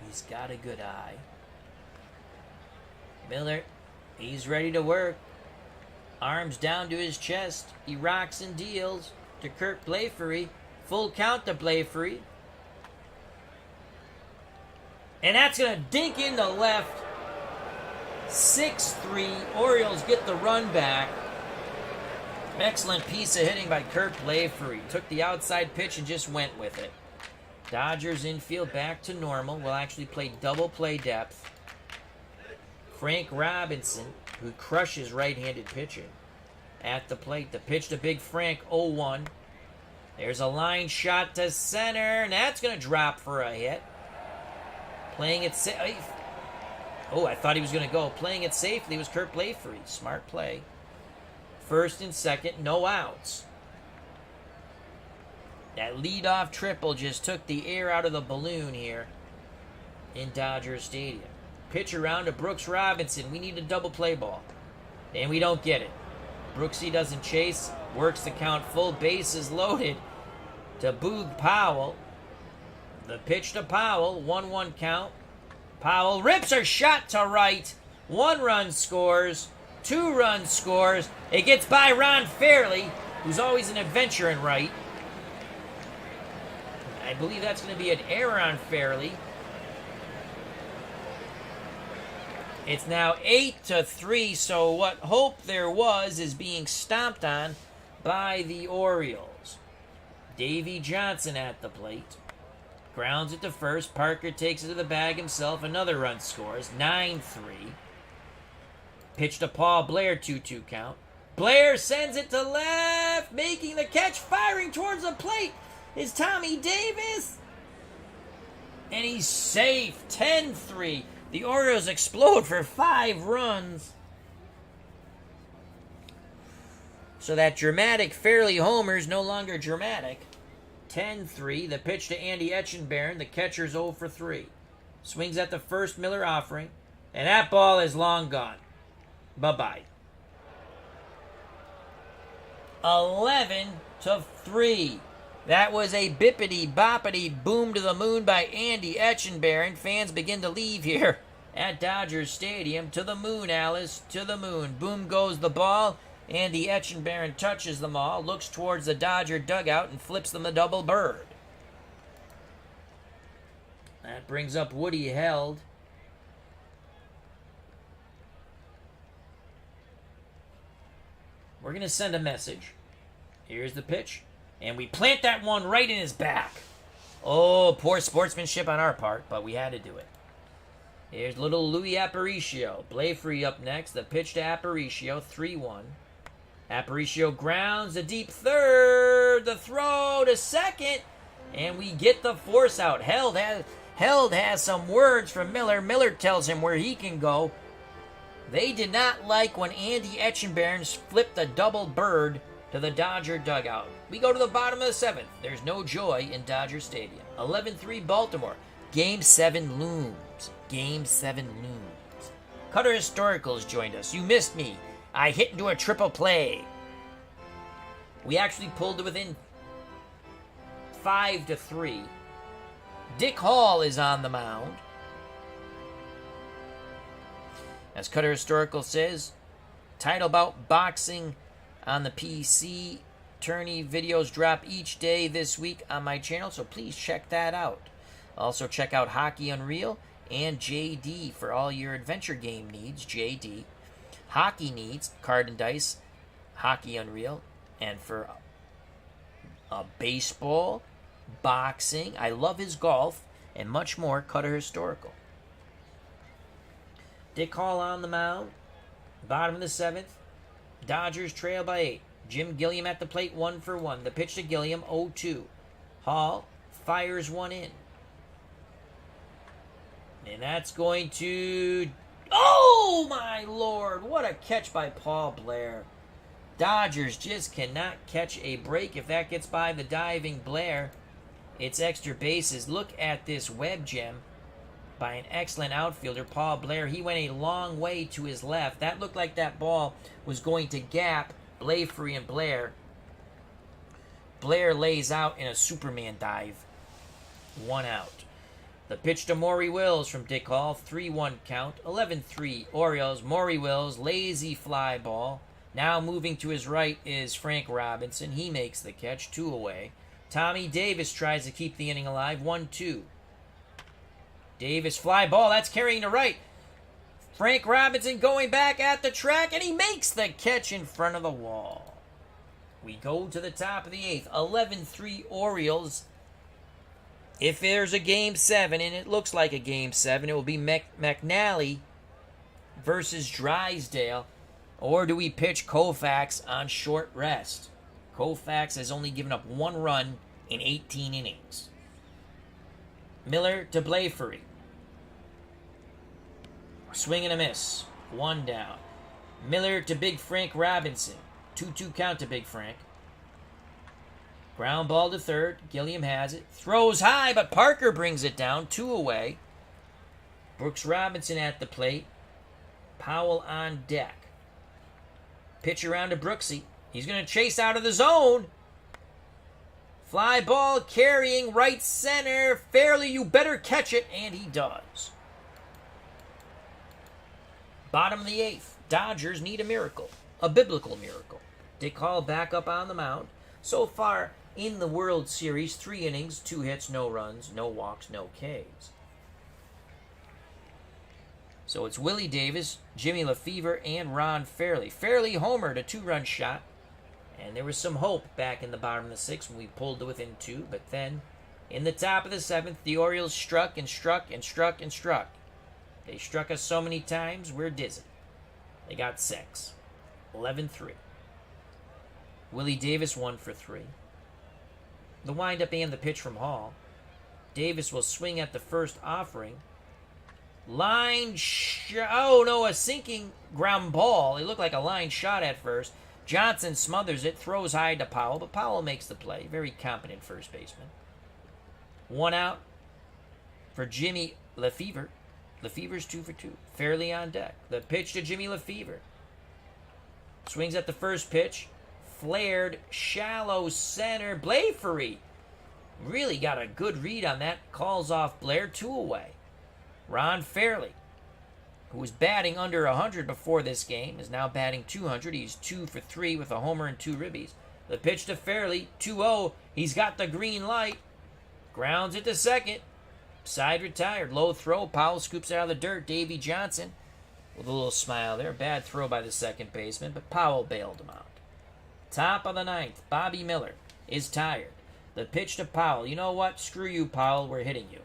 He's got a good eye. Miller, he's ready to work. Arms down to his chest. He rocks and deals to Kurt Blaifery. Full count to Blaifery. And that's going to dink into left. 6-3. Orioles get the run back. Excellent piece of hitting by Kurt Blaifery. Took the outside pitch and just went with it. Dodgers infield back to normal. Will actually play double play depth. Frank Robinson, who crushes right-handed pitching, at the plate. The pitch to Big Frank, 0-1. There's a line shot to center, and that's going to drop for a hit. Playing it safe. Oh, I thought he was going to go. Playing it safely was Kurt Blaifery. Smart play. First and second, no outs. That leadoff triple just took the air out of the balloon here in Dodger Stadium. Pitch around to Brooks Robinson. We need a double play ball. And we don't get it. Brooksy doesn't chase. Works the count full. Bases loaded to Boog Powell. The pitch to Powell. 1-1 count. Powell rips a shot to right. 1 run scores. 2 runs scores. It gets by Ron Fairley, who's always an adventure in right. I believe that's going to be an error on Fairley. It's now 8-3, so what hope there was is being stomped on by the Orioles. Davey Johnson at the plate. Grounds it to first. Parker takes it to the bag himself. Another run scores. 9-3. Pitch to Paul Blair, 2-2 count. Blair sends it to left. Making the catch. Firing towards the plate is Tommy Davis. And he's safe. 10-3. The Orioles explode for 5 runs. So that dramatic Fairley homer is no longer dramatic. 10-3. The pitch to Andy Etchenbaron. The catcher's 0 for 3. Swings at the first Miller offering. And that ball is long gone. Bye-bye. 11-3. That was a bippity-boppity boom to the moon by Andy Etchenberry. Fans begin to leave here at Dodger Stadium. To the moon, Alice, to the moon. Boom goes the ball. Andy Etchenberry touches them all, looks towards the Dodger dugout, and flips them the double bird. That brings up Woody Held. We're going to send a message. Here's the pitch. And we plant that one right in his back. Oh, poor sportsmanship on our part, but we had to do it. Here's little Louis Aparicio. Blafree up next. The pitch to Aparicio, 3-1. Aparicio grounds a deep third. The throw to second. And we get the force out. Held has some words from Miller. Miller tells him where he can go. They did not like when Andy Etchenberry flipped a double bird to the Dodger dugout. We go to the bottom of the seventh. There's no joy in Dodger Stadium. 11-3 Baltimore. Game 7 looms. Game 7 looms. Cutter Historicals joined us. You missed me. I hit into a triple play. We actually pulled to within 5-3. Dick Hall is on the mound. As Cutter Historical says, title bout boxing on the PC. Tourney videos drop each day this week on my channel, so please check that out. Also check out Hockey Unreal and JD for all your adventure game needs. JD. Hockey needs, Card and Dice, Hockey Unreal. And for baseball, boxing, I love his golf, and much more, Cutter Historical. Dick Hall on the mound. Bottom of the seventh. Dodgers trail by 8. Jim Gilliam at the plate, 1-for-1. The pitch to Gilliam, 0-2. Hall fires one in. And that's going to... Oh, my Lord! What a catch by Paul Blair. Dodgers just cannot catch a break. If that gets by the diving Blair, it's extra bases. Look at this web gem by an excellent outfielder, Paul Blair. He went a long way to his left. That looked like that ball was going to gap Blafree and Blair. Blair lays out in a Superman dive. 1 out. The pitch to Maury Wills from Dick Hall. 3-1 count. 11-3 Orioles. Maury Wills, lazy fly ball. Now moving to his right is Frank Robinson. He makes the catch. 2 away. Tommy Davis tries to keep the inning alive. 1-2. Davis fly ball. That's carrying to right. Frank Robinson going back at the track, and he makes the catch in front of the wall. We go to the top of the 8th. 11-3 Orioles. If there's a Game 7, and it looks like a Game 7, it will be McNally versus Drysdale. Or do we pitch Koufax on short rest? Koufax has only given up 1 run in 18 innings. Miller to Blafree. Swing and a miss. 1 down. Miller to Big Frank Robinson. 2-2 count to Big Frank. Ground ball to third. Gilliam has it. Throws high, but Parker brings it down. 2 away. Brooks Robinson at the plate. Powell on deck. Pitch around to Brooksy. He's going to chase out of the zone. Fly ball carrying right center. Fairly, you better catch it. And he does. Bottom of the 8th. Dodgers need a miracle. A biblical miracle. Dick Hall back up on the mound. So far in the World Series, 3 innings, 2 hits, no runs, no walks, no Ks. So it's Willie Davis, Jimmy Lefevre, and Ron Fairley. Fairley homered a 2-run shot. And there was some hope back in the bottom of the 6th when we pulled to within 2. But then, in the top of the 7th, the Orioles struck and struck and struck and struck. They struck us so many times, we're dizzy. They got 6. 11-3. Willie Davis 1 for 3. The windup and the pitch from Hall. Davis will swing at the first offering. A sinking ground ball. It looked like a line shot at first. Johnson smothers it, throws high to Powell, but Powell makes the play. Very competent first baseman. 1 out for Jimmy Lefevre. Lefevre's 2 for 2. Fairly on deck. The pitch to Jimmy Lefevre. Swings at the first pitch. Flared, shallow center. Blaeffery really got a good read on that. Calls off Blair. 2 away. Ron Fairly, who was batting under 100 before this game, is now batting 200. He's 2 for 3 with a homer and 2 ribbies. The pitch to Fairly, 2-0. He's got the green light. Grounds it to second. Side retired. Low throw. Powell scoops it out of the dirt. Davy Johnson with a little smile there. Bad throw by the second baseman, but Powell bailed him out. Top of the ninth. Bobby Miller is tired. The pitch to Powell. You know what? Screw you, Powell. We're hitting you.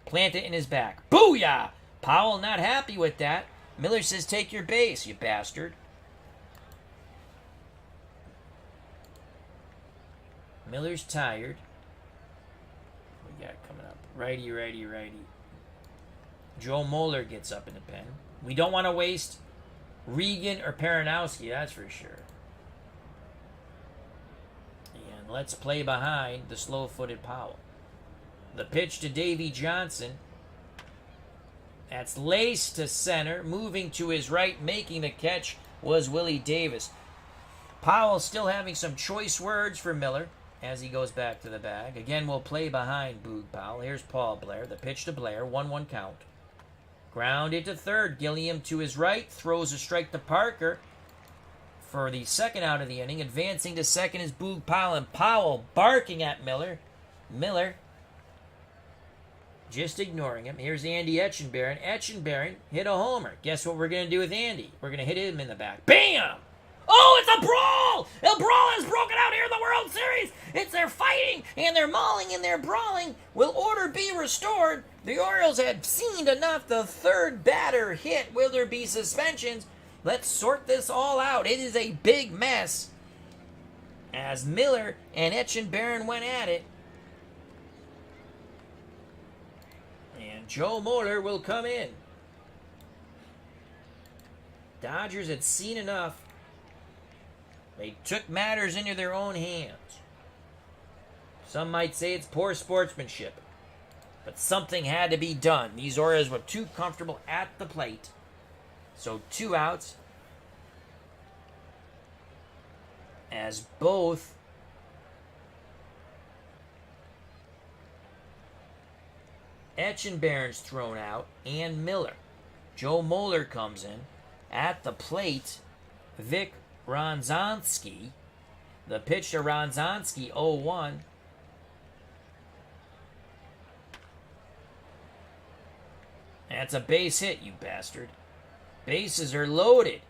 Plant it in his back. Booyah! Powell not happy with that. Miller says, take your base, you bastard. Miller's tired. What we got coming up? Righty, righty, righty. Joe Moeller gets up in the pen. We don't want to waste Regan or Peronowski, that's for sure. And let's play behind the slow-footed Powell. The pitch to Davy Johnson. That's laced to center. Moving to his right, making the catch was Willie Davis. Powell still having some choice words for Miller as he goes back to the bag. Again, we'll play behind Boog Powell. Here's Paul Blair. The pitch to Blair. 1-1 count. Grounded to third. Gilliam to his right. Throws a strike to Parker for the second out of the inning. Advancing to second is Boog Powell. And Powell barking at Miller. Miller just ignoring him. Here's Andy Etchenbarren. Etchenbarren hit a homer. Guess what we're going to do with Andy? We're going to hit him in the back. Bam! Oh, it's a brawl! A brawl has broken out here in the World Series. They're fighting, and they're mauling, and they're brawling. Will order be restored? The Orioles had seen enough. The third batter hit. Will there be suspensions? Let's sort this all out. It is a big mess as Miller and Etchenbarren went at it. And Joe Moeller will come in. Dodgers had seen enough. They took matters into their own hands. Some might say it's poor sportsmanship, but something had to be done. These Orioles were too comfortable at the plate. So 2 outs as both Etchenbarren's thrown out and Miller. Joe Moeller comes in. At the plate, Vic Ronzonski. The pitch to Ronzonski, 0-1. That's a base hit, you bastard. Bases are loaded.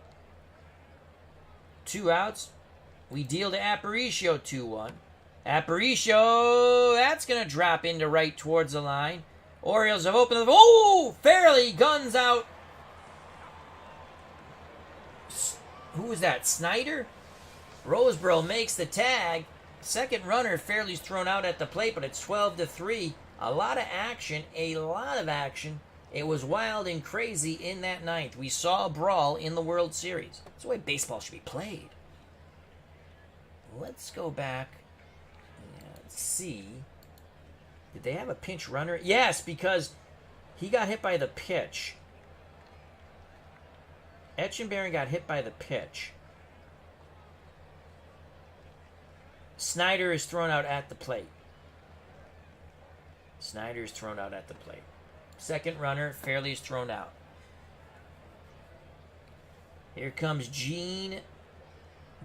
2 outs. We deal to Aparicio, 2-1. Aparicio, that's going to drop into right towards the line. Orioles have opened the... Oh! Fairly guns out. Who was that? Snyder? Roseboro makes the tag. Second runner, Fairly's thrown out at the plate, but it's 12-3. A lot of action. It was wild and crazy in that ninth. We saw a brawl in the World Series. That's the way baseball should be played. Let's go back and see. Did they have a pinch runner? Yes, because he got hit by the pitch. Etchenbarren got hit by the pitch. Snyder is thrown out at the plate. Second runner, Fairly is thrown out. Here comes Gene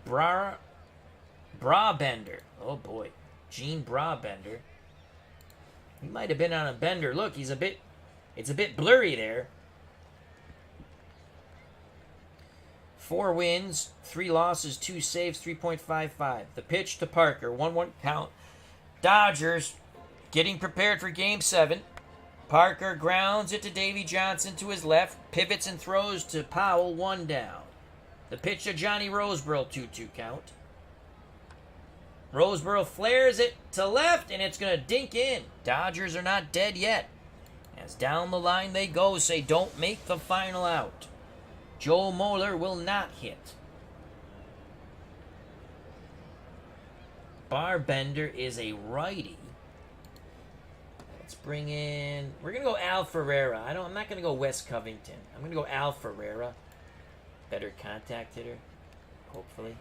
Brabender. Oh boy, Gene Brabender. He might have been on a bender. Look, it's a bit blurry there. 4 wins, 3 losses, 2 saves, 3.55. The pitch to Parker, 1-1 count. Dodgers getting prepared for Game 7. Parker grounds it to Davy Johnson to his left, pivots and throws to Powell, 1 down. The pitch to Johnny Roseboro, 2-2 count. Roseboro flares it to left, and it's going to dink in. Dodgers are not dead yet. As down the line they go, say don't make the final out. Joe Moeller will not hit. Brabender is a righty. Let's bring in... We're going to go Al Ferreira. I'm not going to go Wes Covington. I'm going to go Al Ferreira. Better contact hitter, hopefully.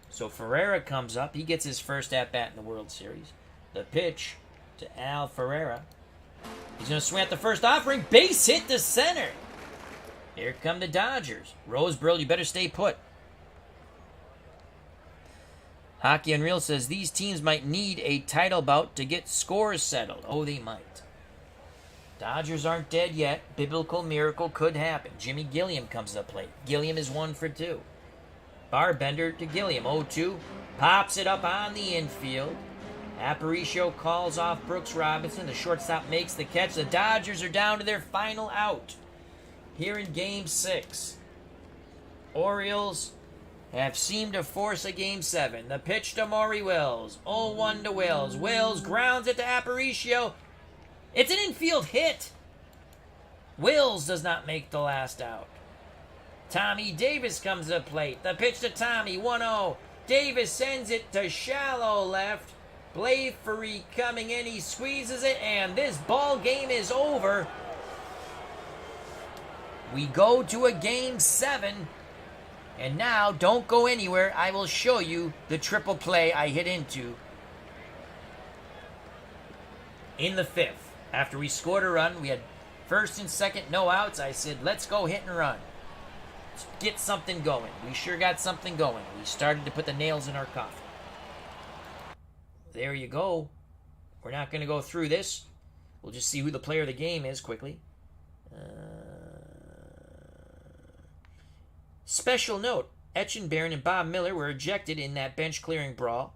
So Ferreira comes up. He gets his first at-bat in the World Series. The pitch to Al Ferreira. He's going to swing at the first offering. Base hit to center. Here come the Dodgers. Roseboro, you better stay put. Hockey Unreal says these teams might need a title bout to get scores settled. Oh, they might. Dodgers aren't dead yet. Biblical miracle could happen. Jimmy Gilliam comes to the plate. Gilliam is 1 for 2. Barbender to Gilliam. 0-2. Pops it up on the infield. Aparicio calls off Brooks Robinson. The shortstop makes the catch. The Dodgers are down to their final out here in Game 6. Orioles have seemed to force a Game 7. The pitch to Maury Wills. 0-1 to Wills. Wills grounds it to Aparicio. It's an infield hit. Wills does not make the last out. Tommy Davis comes to the plate. The pitch to Tommy. 1-0. Davis sends it to shallow left. Blavery coming in. He squeezes it, and this ball game is over. We go to a Game 7. And now, don't go anywhere. I will show you the triple play I hit into in the 5th. After we scored a run, we had first and second, no outs. I said, let's go hit and run. Let's get something going. We sure got something going. We started to put the nails in our coffin. There you go. We're not going to go through this. We'll just see who the player of the game is quickly. Special note, Etchenbarren and Bob Miller were ejected in that bench-clearing brawl.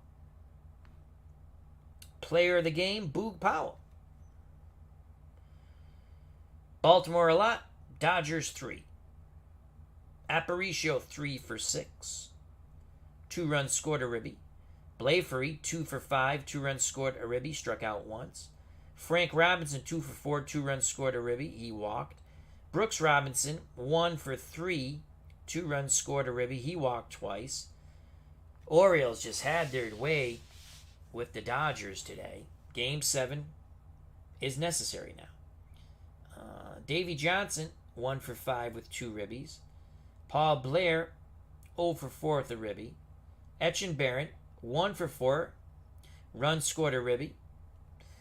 Player of the game, Boog Powell. Baltimore a lot, Dodgers 3. Aparicio 3 for 6. 2 runs scored a ribby. Blavery 2 for 5, 2 runs scored a ribby, struck out once. Frank Robinson 2 for 4, 2 runs scored a ribby, he walked. Brooks Robinson 1 for 3, 2 runs scored a ribby, he walked twice. Orioles just had their way with the Dodgers today. Game 7 is necessary now. Davy Johnson 1 for 5 with 2 ribbies. Paul Blair 0 for 4 with a ribby. Etchenbarren 1 for 4, runs scored a ribby.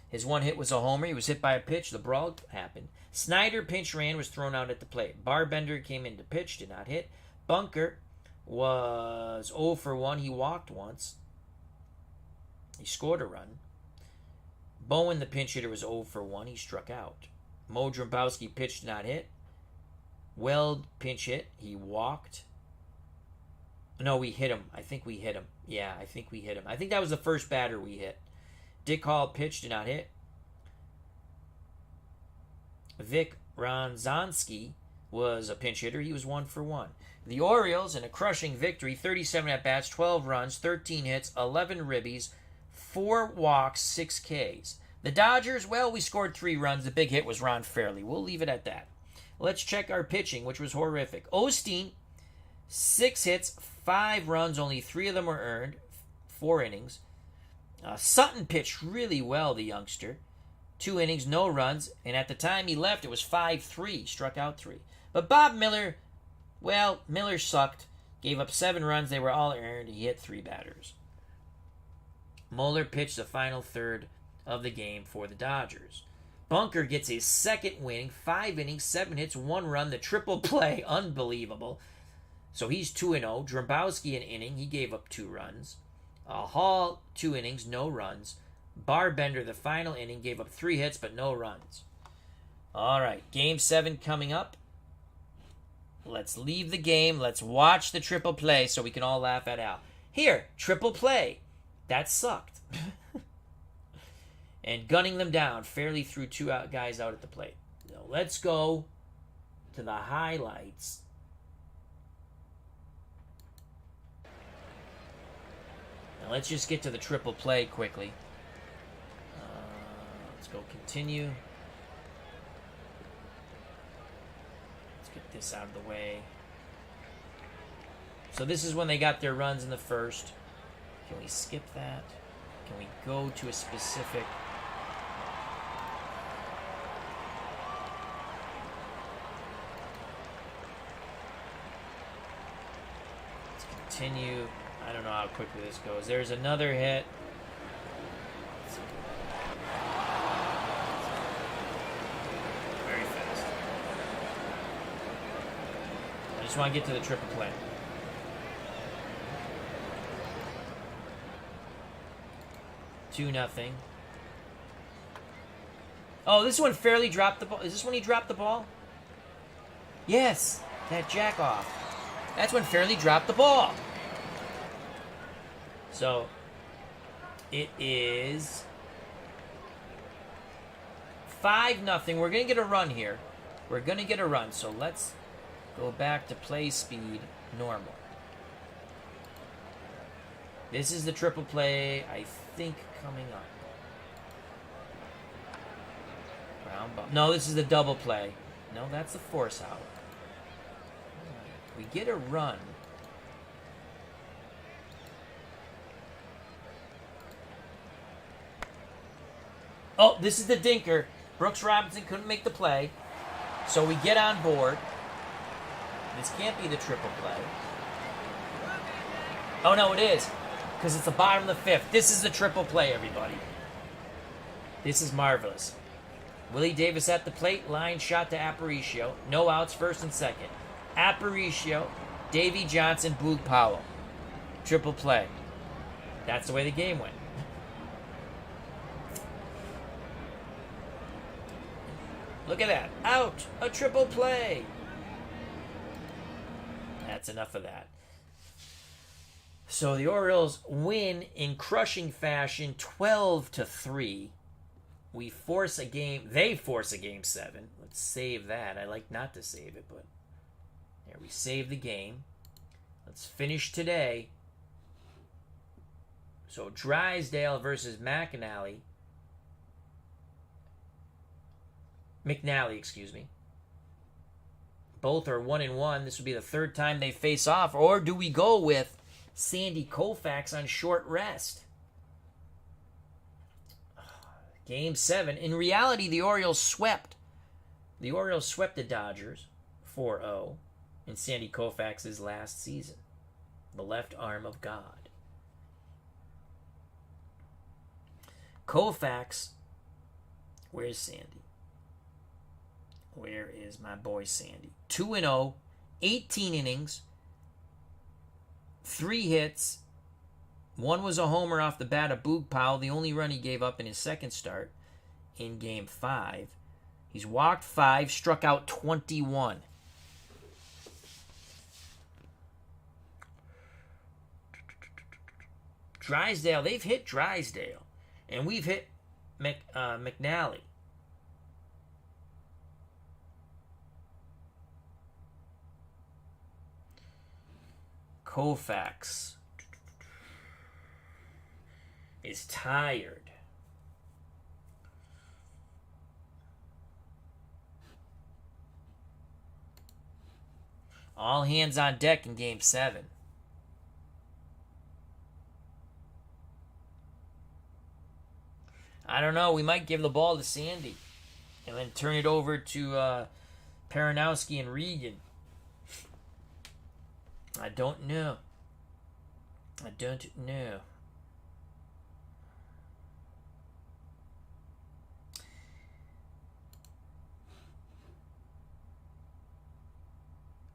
His one hit was a homer. He was hit by a pitch. The brawl happened. Snyder pinch ran, was thrown out at the plate. Barbender came in to pitch, did not hit. Bunker was 0 for 1. He walked once. He scored a run. Bowen, the pinch hitter, was 0 for 1. He struck out. Mo Drabowski pitched, did not hit. Weld pinch hit. He walked. No, we hit him. I think we hit him. Yeah, I think we hit him. I think that was the first batter we hit. Dick Hall pitched, did not hit. Vic Ronzonski was a pinch hitter. He was 1 for 1. The Orioles, in a crushing victory, 37 at-bats, 12 runs, 13 hits, 11 ribbies, 4 walks, 6 Ks. The Dodgers, well, we scored 3 runs. The big hit was Ron Fairley. We'll leave it at that. Let's check our pitching, which was horrific. Osteen, 6 hits, 5 runs, only 3 of them were earned, 4 innings. Sutton pitched really well, the youngster. 2 innings, no runs, and at the time he left, it was 5-3, struck out 3. But Bob Miller, well, Miller sucked, gave up 7 runs, they were all earned, he hit 3 batters. Moeller pitched the final third of the game for the Dodgers. Bunker gets his second win, 5 innings, 7 hits, 1 run, the triple play, unbelievable. So he's 2-0. Drabowski an inning, he gave up 2 runs. Hall, 2 innings, no runs. Barbender, the final inning, gave up 3 hits, but no runs. All right, Game 7 coming up. Let's leave the game. Let's watch the triple play so we can all laugh at Al. Here, triple play. That sucked. And gunning them down. Fairly threw 2 guys out at the plate. So let's go to the highlights. Now let's just get to the triple play quickly. Let's go continue. Let's get this out of the way. So this is when they got their runs in the first. Can we skip that? Can we go to a specific Continue. I don't know how quickly this goes. There's another hit. Very fast. I just want to get to the triple play. Two nothing. Oh, this one fairly dropped the ball. Is this when he dropped the ball? Yes, that jack off. That's when Fairley dropped the ball. So, it is 5-0. We're going to get a run here. We're going to get a run. So, let's go back to play speed normal. This is the triple play, I think, coming up. Ground ball. No, this is the double play. No, that's the force out. We get a run. Oh, this is the dinker. Brooks Robinson couldn't make the play. So we get on board. This can't be the triple play. Oh, no, it is. Because it's the bottom of the 5th. This is the triple play, everybody. This is marvelous. Willie Davis at the plate. Line shot to Aparicio. No outs, first and second. Aparicio, Davey Johnson, Boog Powell. Triple play. That's the way the game went. Look at that. Out. A triple play. That's enough of that. So the Orioles win in crushing fashion, 12-3. We force a game. They force a game 7. Let's save that. I like not to save it, but there we save the game. Let's finish today. So Drysdale versus McNally. McNally, excuse me. Both are 1-1. This would be the 3rd time they face off. Or do we go with Sandy Koufax on short rest? Game 7. In reality, the Orioles swept. The Orioles swept the Dodgers 4-0 in Sandy Koufax's last season. The left arm of God. Koufax. Where's Sandy? Where is my boy Sandy? 2-0, 18 innings, 3 hits. 1 was a homer off the bat of Boog Powell, the only run he gave up in his second start in Game 5. He's walked 5, struck out 21. Drysdale, they've hit Drysdale, and we've hit McNally. Koufax is tired. All hands on deck in Game 7. I don't know. We might give the ball to Sandy and then turn it over to Paranowski and Regan. I don't know. I don't know.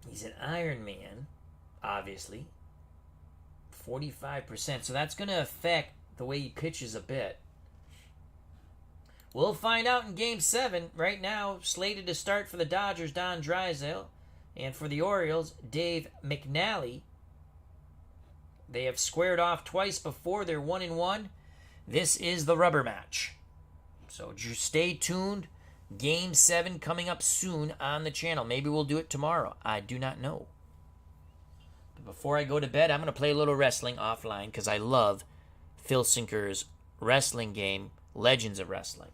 He's an Iron Man, obviously. 45%. So that's going to affect the way he pitches a bit. We'll find out in Game 7. Right now, slated to start for the Dodgers, Don Drysdale. And for the Orioles, Dave McNally. They have squared off twice before. They're 1-1. This is the rubber match. So stay tuned. Game 7 coming up soon on the channel. Maybe we'll do it tomorrow. I do not know. But before I go to bed, I'm going to play a little wrestling offline because I love Phil Sinker's wrestling game, Legends of Wrestling.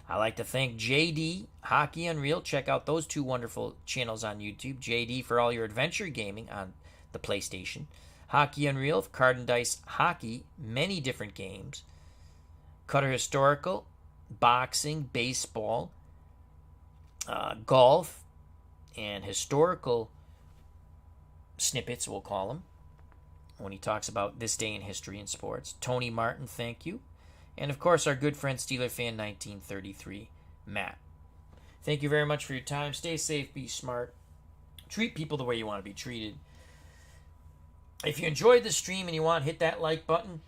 I'd like to thank JD, Hockey Unreal. Check out those 2 wonderful channels on YouTube. JD for all your adventure gaming on the PlayStation. Hockey Unreal, Card and Dice Hockey, many different games. Cutter Historical, boxing, baseball, golf, and historical snippets, we'll call them, when he talks about this day in history in sports. Tony Martin, thank you. And, of course, our good friend Steeler Fan 1933, Matt. Thank you very much for your time. Stay safe, be smart. Treat people the way you want to be treated. If you enjoyed the stream and you want, hit that like button.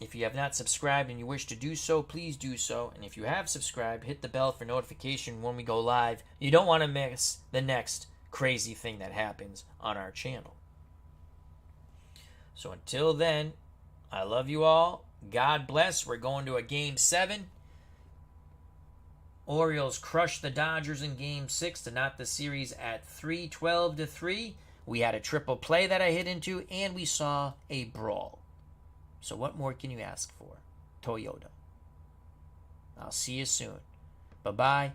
If you have not subscribed and you wish to do so, please do so. And if you have subscribed, hit the bell for notification when we go live. You don't want to miss the next crazy thing that happens on our channel. So until then, I love you all. God bless. We're going to a Game 7. Orioles crushed the Dodgers in Game 6 to knock the series at 3-12-3. We had a triple play that I hit into, and we saw a brawl. So what more can you ask for? Toyota. I'll see you soon. Bye-bye.